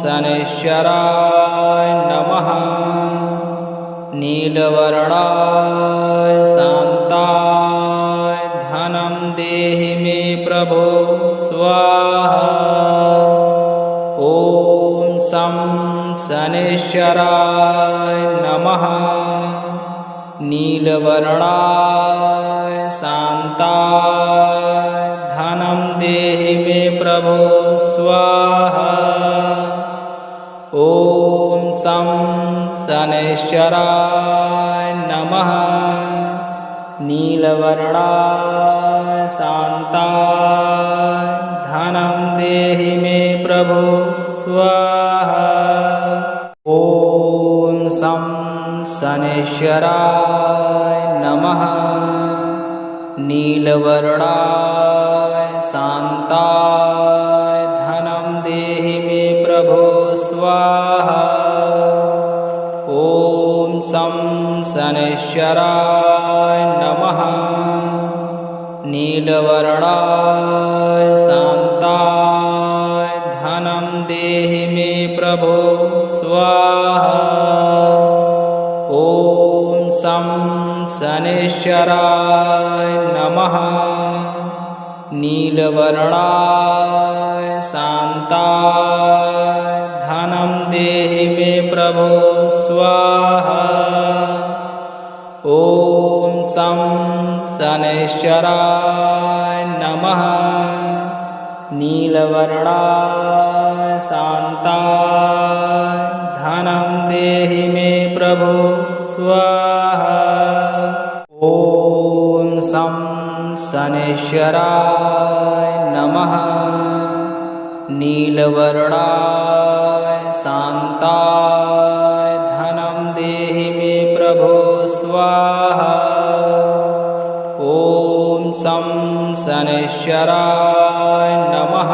शनैश्चराय नमः। नीलवर्णाय शान्ताय धनं देहि मे प्रभो स्वाहा। ॐ शं शनैश्चराय नमः। नीलवर्णाय शान्ताय धनं देहि मे प्रभो स्वाहा। ॐ शं शनैश्चराय नमः। नीलवर्णाय शान्ताय स्वाहा। ॐ शं शनैश्चराय नमः। नीलवर्णाय शान्ताय धनं देहि मे प्रभो स्वाहा। ॐ शं शनैश्चराय नमः। नीलवर्णाय शान्ताय धनं देहि मे प्रभो स्वाहा। ॐ शं शनैश्चराय नमः। नीलवर्णाय शान्ताय धनं देहि मे प्रभो स्वाहा। ॐ शं शनैश्चराय नमः। नीलवर्णाय शान्ताय धनं देहि मे प्रभो स्वाहा। ॐ शं शनैश्चराय नमः। नीलवर्णाय शान्ताय धनं देहि मे प्रभो स्वाहा। ॐ शं शनैश्चराय नमः।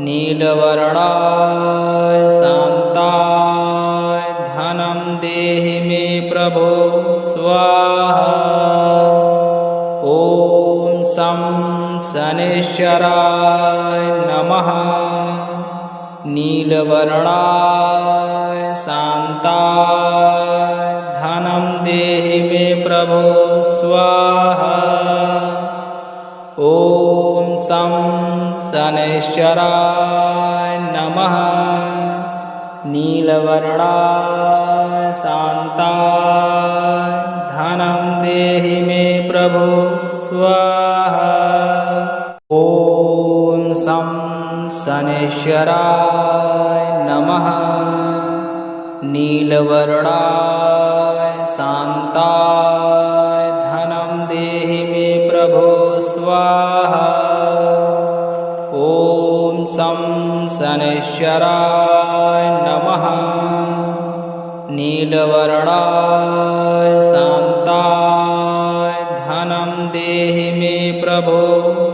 नीलवर्णाय शान्ताय धनं देहि मे प्रभो स्वाहा। ॐ शं शनैश्चराय नमः। नीलवर्णाय शान्ताय धनं देहि मे प्रभो स्वाहा। ॐ शं शनैश्चराय नमः। नीलवर्णाय शान्ताय धनं देहि मे प्रभो स्वाहा। ॐ शं शनैश्चराय नमः। नीलवर्णाय शान्ताय धनं देहि मे प्रभो स्वाहा। ॐ शं शनैश्चराय नमः। नीलवर्णाय शान्ताय धनं देहि मे प्रभो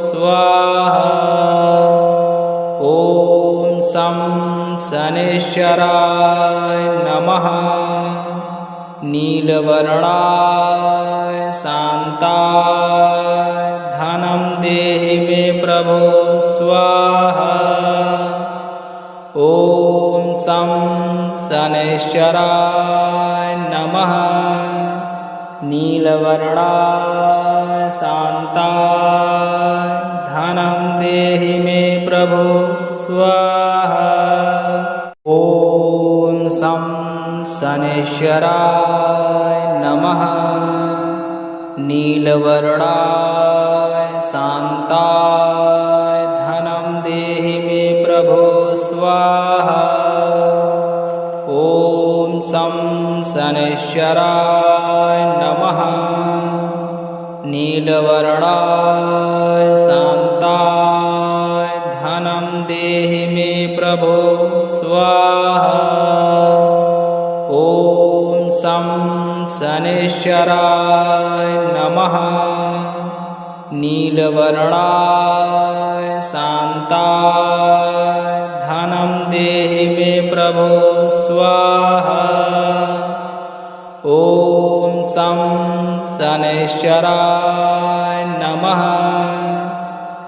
स्वाहा। ॐ शं शनैश्चराय नमः। नीलवर्णाय शान्ताय धनं देहि मे प्रभो स्वाहा। ॐ शं शनैश्चराय नमः। नीलवर्णाय शान्ताय धनं देहि मे प्रभो स्वाहा। ॐ शं शनैश्चराय नमः। नीलवर्णाय शान्ताय धनं देहि मे प्रभो स्वाहा। ॐ शं शनैश्चराय नमः। नीलवर्णाय शान्ताय धनं देहि मे प्रभो स्वाहा। ॐ शं शनैश्चराय नमः। नीलवर्णाय शान्ताय धनं देहि मे प्रभो स्वाहा। ॐ शं शनैश्चराय नमः।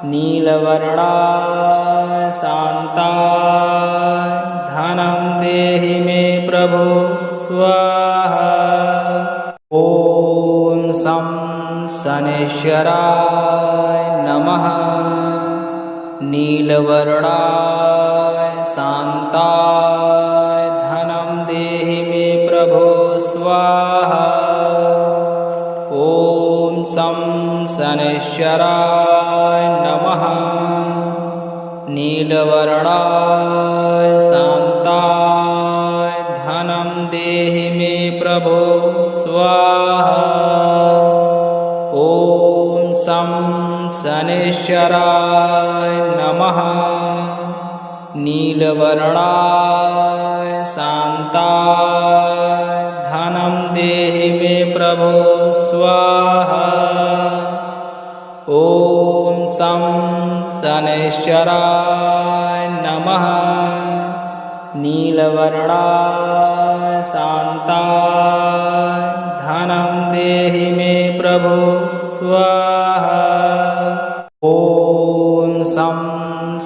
नीलवर्णाय शान्ताय धनं देहि मे प्रभो स्वाहा। ॐ शं शनैश्चराय नमः। नीलवर्णाय शान्ताय धनं देहि मे प्रभो स्वाहा। ॐ शं शनैश्चराय नमः। नीलवर्णाय शान्ताय धनं देहि मे प्रभो स्वाहा। ॐ शं शनैश्चराय नमः। नीलवर्णाय शान्ताय धनं देहि मे प्रभो स्वाहा। ॐ शं शनैश्चराय नमः। नीलवर्णाय शान्ताय धनं देहि मे प्रभो स्वाहा। ॐ शं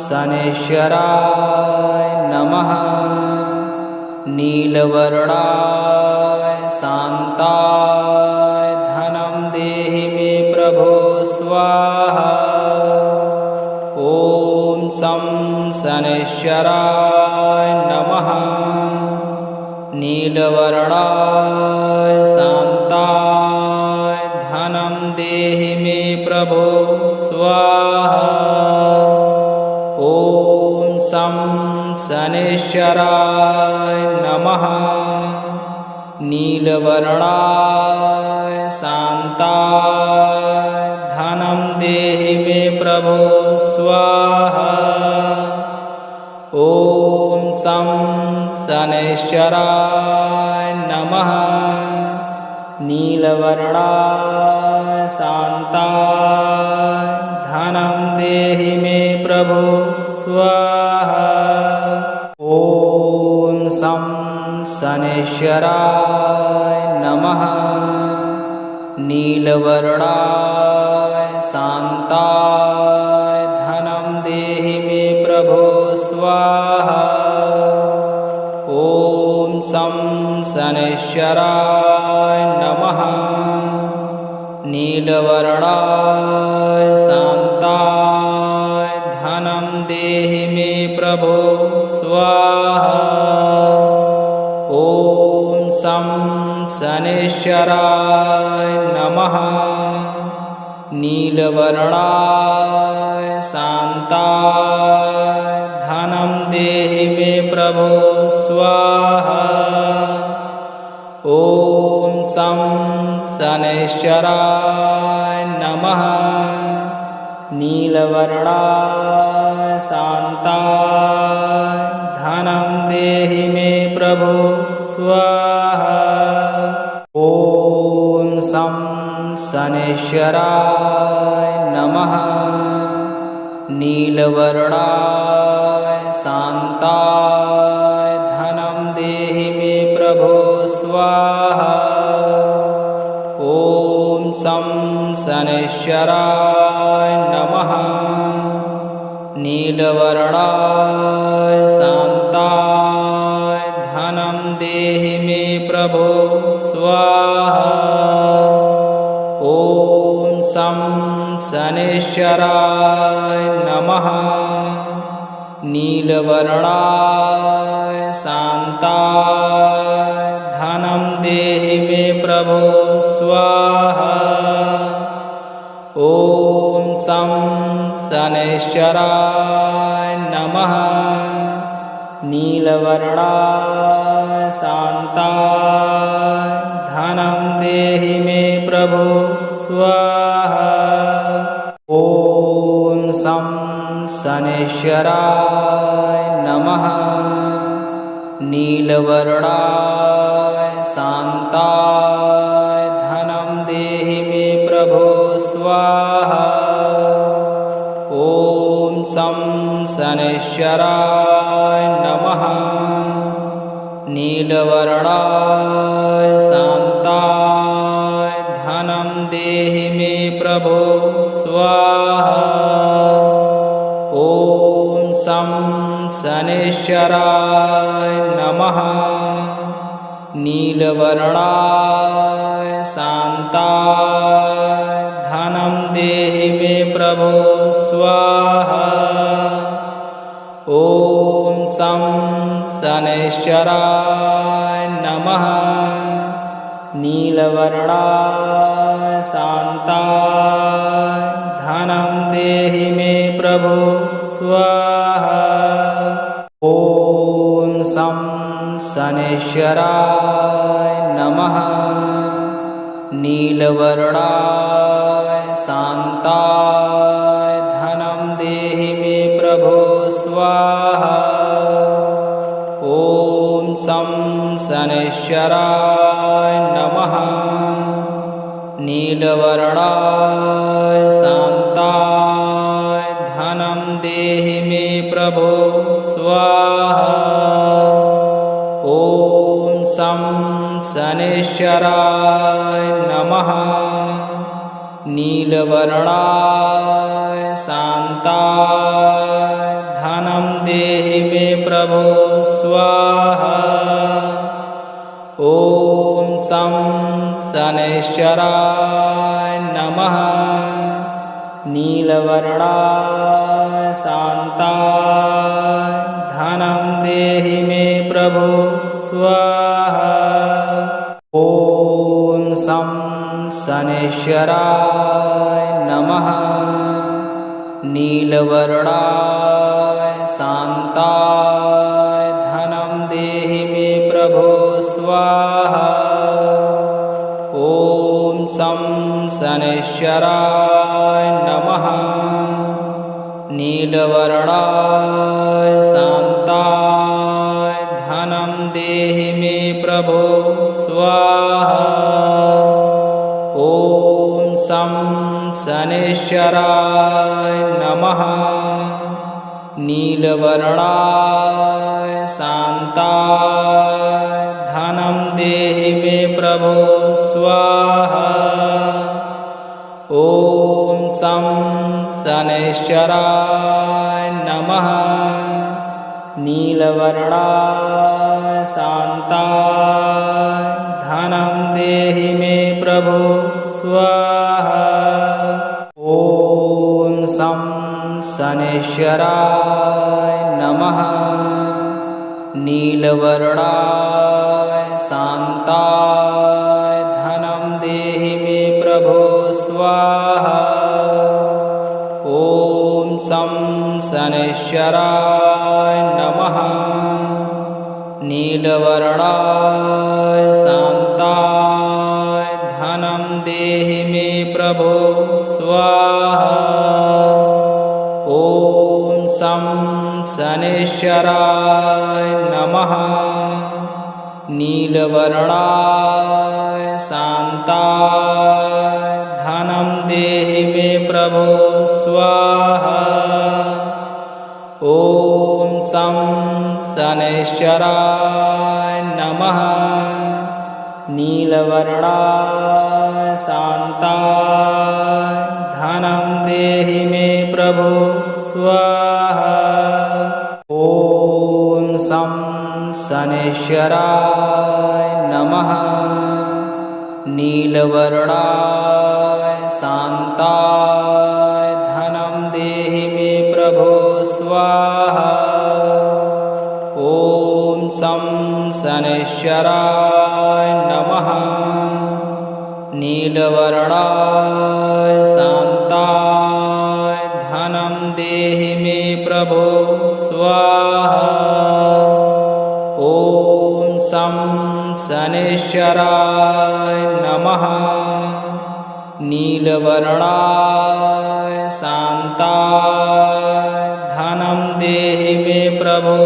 शनैश्चराय नमः। नीलवर्णाय शान्ताय धनं देहि मे प्रभो स्वाहा। ॐ शं शनैश्चराय नमः। नीलवर्णाय शान्ताय धनं देहि मे प्रभो स्वाहा। ॐ शं शनैश्चराय नमः। नीलवर्णाय शान्ताय धनं देहि मे प्रभो स्वाहा। ॐ शं शनैश्चराय नमः। नीलवर्णाय शान्ताय धनं देहि मे प्रभो स्वाहा। ॐ शं शनैश्चराय नमः। नीलवर्णाय शान्ताय धनं देहि मे प्रभो स्वाहा। ॐ शं शनैश्चराय नमः। नीलवर्णाय शान्ताय धनं देहि मे प्रभो स्वाहा। ॐ शं शनैश्चराय नमः। नीलवर्णाय शान्ताय धनं देहि मे प्रभो स्वाहा। ॐ शं शनैश्चराय नमः। नीलवर्णाय शान्ताय धनं देहि मे प्रभो स्वाहा। ॐ शं शनैश्चराय नमः। नीलवर्णाय शान्ताय धनं देहि मे प्रभो स्वाहा। ॐ शं शनैश्चराय नमः। नीलवर्णाय शान्ताय धनं देहि मे प्रभो स्वाहा। ॐ शं शनैश्चराय नमः। नीलवर्णाय शान्ताय धनं देहि मे प्रभो स्वाहा। ॐ शं शनैश्चराय नमः। नीलवर्णाय शान्ताय धनं देहि मे प्रभो स्वाहा। ॐ शं शनैश्चराय नमः। नीलवर्णाय शान्ताय धनं देहि मे प्रभो स्वाहा। ॐ शं शनैश्चराय नमः। नीलवर्णाय शान्ताय धनं देहि मे प्रभो स्वाहा। ॐ शं शनैश्चराय नमः। नीलवर्णाय शान्ताय धनं देहि मे प्रभो स्वाहा। ॐ शं शनैश्चराय नमः। नीलवर्णाय शान्ताय धनं देहि मे प्रभो स्वाहा। ॐ शं शनैश्चराय नमः। नीलवर्णाय शान्ताय धनं देहि मे प्रभो स्वाहा। शनैश्चराय नमः। नीलवर्णाय शान्ताय धनं देहि मे प्रभो स्वाहा। ॐ शं शनैश्चराय नमः। नीलवर्णाय शान्ताय धनं देहि मे प्रभो स्वाहा। ॐ शं शनैश्चराय नमः। नीलवर्णाय शान्ताय धनं देहि मे प्रभो स्वाहा। ॐ शं शनैश्चराय नमः। नीलवर्णाय शान्ताय धनं देहि मे प्रभो स्वाहा। ॐ शं शनैश्चराय नमः। नीलवर्णाय शान्ताय धनं देहि मे प्रभो स्वाहा। ॐ शं शनैश्चराय नमः। नीलवर्णाय शान्ताय धनं देहि मे प्रभो स्वाहा। ॐ शं शनैश्चराय नमः। नीलवर्णाय शान्ताय धनं देहि मे प्रभो स्वाहा। ॐ शं शनैश्चराय नमः। नीलवर्णाय शान्ताय धनं देहि मे प्रभो स्वाहा। ॐ शं शनैश्चराय नमः। नीलवर्णाय शान्ताय धनं देहि मे प्रभो स्वाहा। ॐ शं शनैश्चराय नमः। नीलवर्णाय शान्ताय धनं देहि मे प्रभो स्वाहा। ॐ शं शनैश्चराय नमः। नीलवर्णाय शान्ताय धनं देहि मे प्रभो स्वाहा। ॐ शं शनैश्चराय नमः। नीलवर्णाय शान्ताय धनं देहि मे प्रभो स्वाहा। ॐ शं शनैश्चराय नमः। नीलवर्णाय शान्ताय धनं देहि मे प्रभो स्वाहा। ॐ शं शनैश्चराय नमः। नीलवर्णाय शान्ताय धनं देहि मे प्रभो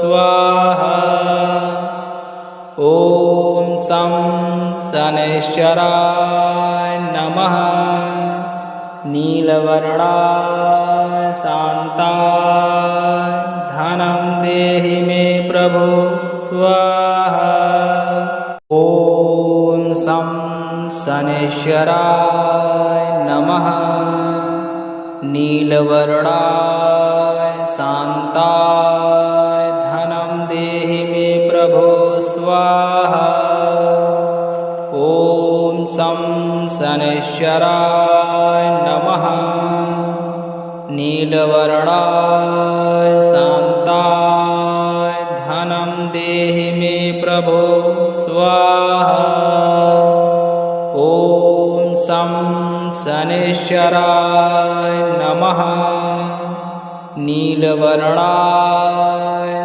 स्वाहा। ॐ शं शनैश्चराय नमः। नीलवर्णाय शान्ताय धनं देहि मे प्रभो स्वाहा। ॐ शं शनैश्चराय नमः। नीलवर्णाय शान्ताय धनं देहि मे प्रभो स्वाहा। ॐ शं शनैश्चराय नमः। नीलवर्णाय शान्ताय धनं देहि मे प्रभो स्वाहा। ॐ शं शनैश्चराय नमः। नीलवर्णाय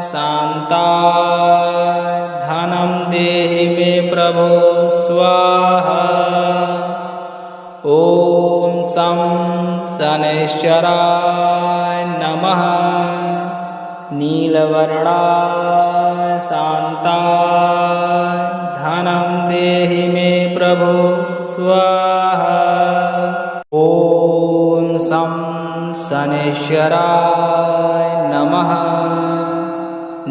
शान्ताय धनं देहि मे प्रभो स्वाहा। ॐ शं शनैश्चराय नमः। नीलवर्णाय शान्ताय धनं देहि मे प्रभो स्वाहा। ॐ शं शनैश्चराय नमः।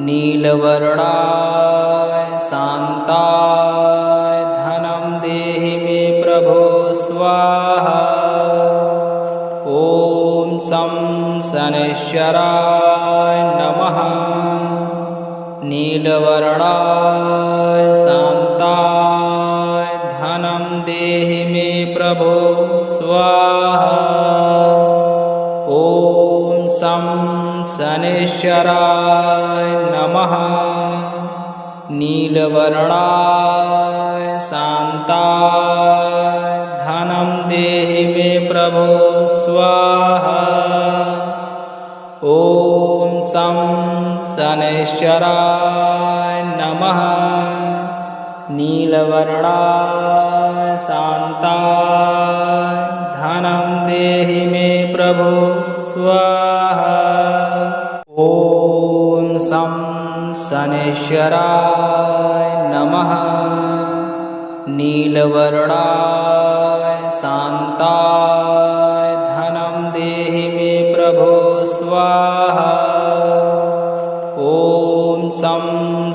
नीलवर्णाय शान्ताय धनं देहि मे प्रभो स्वाहा। ॐ शं शनैश्चराय नमः। नीलवर्णाय शान्ताय धनं देहि मे प्रभो स्वाहा। ॐ शं शनैश्चराय नमः। नीलवर्णाय शान्ताय धनं देहि मे प्रभो स्वाहा। ॐ शं शनैश्चराय नमः। नीलवर्णाय शान्ताय धनं देहि मे प्रभो स्वाहा। ॐ शं शनैश्चराय नमः। नीलवर्णाय शान्ताय धनं देहि मे प्रभो स्वाहा। ॐ शं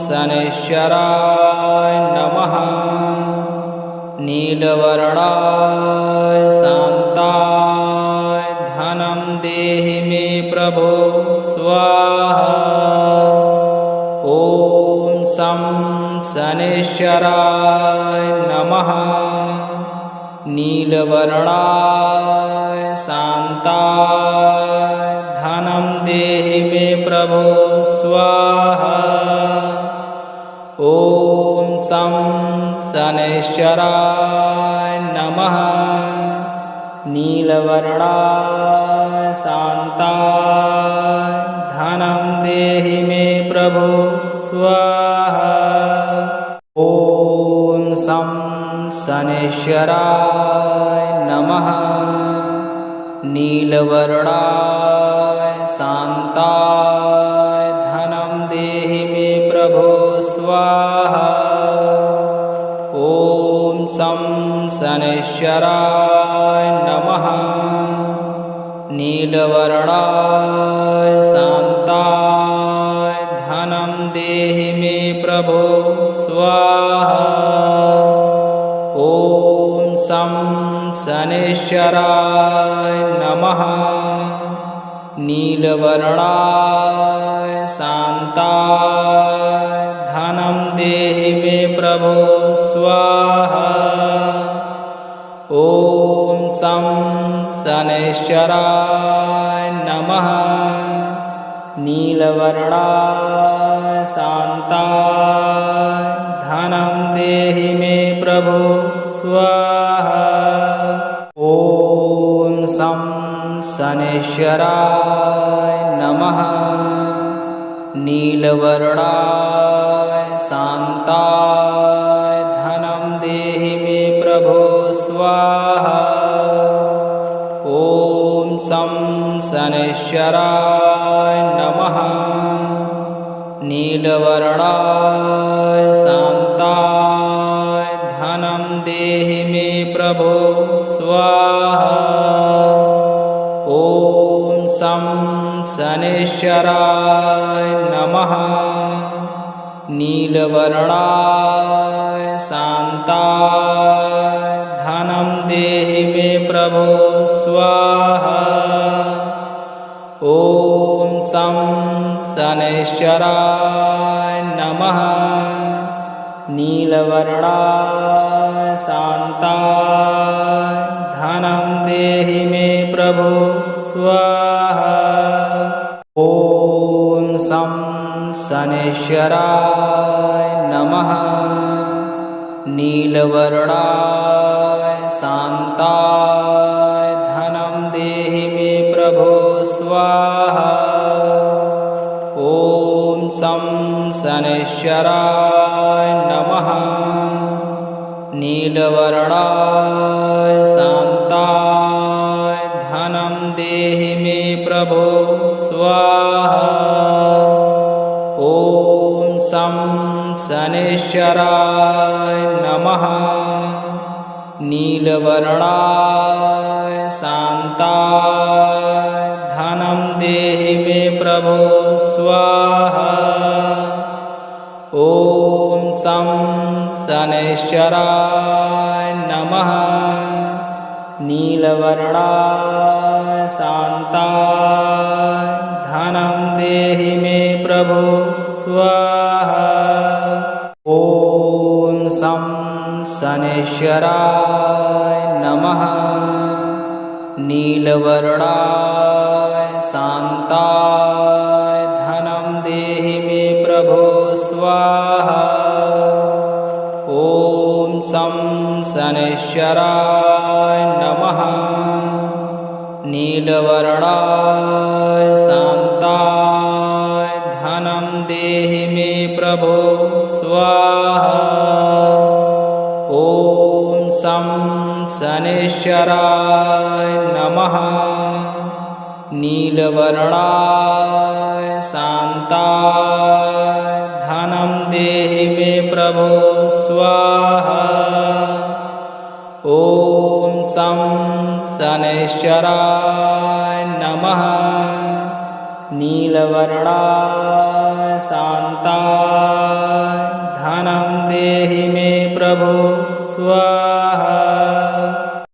शनैश्चराय नमः। नीलवर्णाय शान्ताय धनं देहि मे प्रभो स्वाहा। ॐ शं शनैश्चराय नमः। नीलवर्णाय शान्ताय धनं देहि मे प्रभो स्वाहा। ॐ शं शनैश्चराय नमः। नीलवर्णाय शान्ताय धनं देहि मे प्रभो स्वाहा। ॐ शं शनैश्चराय नमः। नीलवर्णाय शान्ताय धनं देहि मे प्रभो स्वाहा। ॐ शं शनैश्चराय नमः। नीलवर्णाय शान्ताय धनं देहि मे प्रभो स्वाहा। ॐ शं शनैश्चराय नमः। नीलवर्णाय शान्ताय धनं देहि मे प्रभो स्वाहा। ॐ शं शनैश्चराय नमः। नीलवर्णाय शान्ताय धनं देहि मे प्रभो स्वाहा। ॐ शं शनैश्चराय नमः। नीलवर्णाय शान्ताय धनं देहि मे प्रभो स्वाहा। ॐ शं शनैश्चराय नमः। नीलवर्णाय शान्ताय धनं देहि मे प्रभो स्वाहा। ॐ शं शनैश्चराय नमः। नीलवर्णाय शान्ताय धनं देहि मे प्रभो स्वाहा। ॐ शं शनैश्चराय नमः। नीलवर्णाय शान्ताय धनं देहि मे प्रभो स्वाहा। ॐ शं शनैश्चराय नमः। नीलवर्णाय शान्ताय धनं देहि मे प्रभो स्वाहा। ॐ शं शनैश्चराय नमः। नीलवर्णाय शान्ताय धनं देहि मे प्रभो स्वाहा। ॐ शं नीलवर्णाय शान्ताय धनं देहि मे प्रभो स्वाहा। ॐ शं शनैश्चराय नमः। नीलवर्णाय शान्ताय धनं देहि मे प्रभो स्वाहा। ॐ शं शनैश्चराय नमः। नीलवर्णाय शान्ताय धनं देहि मे प्रभो स्वाहा। ॐ शं शनैश्चराय नमः। नीलवर्णाय शान्ताय धनं देहि मे प्रभो स्वाहा। ॐ शं शनैश्चराय नमः। नीलवर्णाय शान्ताय धनं देहि मे प्रभो स्वाहा। ॐ शं शनैश्चराय नमः। नीलवर्णाय शान्ताय धनं देहि मे प्रभो स्वाहा।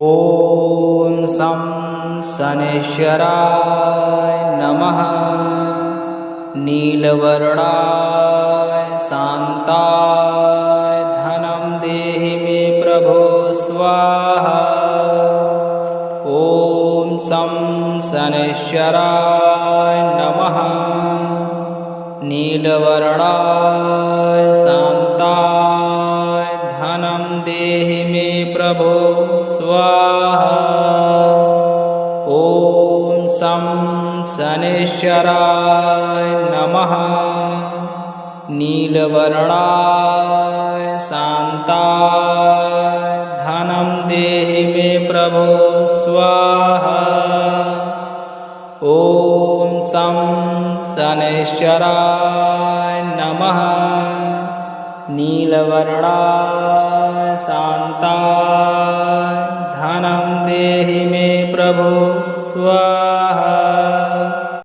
ॐ शं शनैश्चराय नमः। नीलवर्णाय शान्ताय धनं देहि मे प्रभो स्वाहा। ॐ शं शनैश्चराय नमः। नीलवर्णाय शान्ताय धनं देहि मे प्रभो स्वाहा। ॐ शं शनैश्चराय नमः। नीलवर्णाय शान्ताय धनं देहि मे प्रभो स्वाहा। ॐ शं शनैश्चराय नमः। नीलवर्णाय शान्ताय धनं देहि मे प्रभो स्वाहा।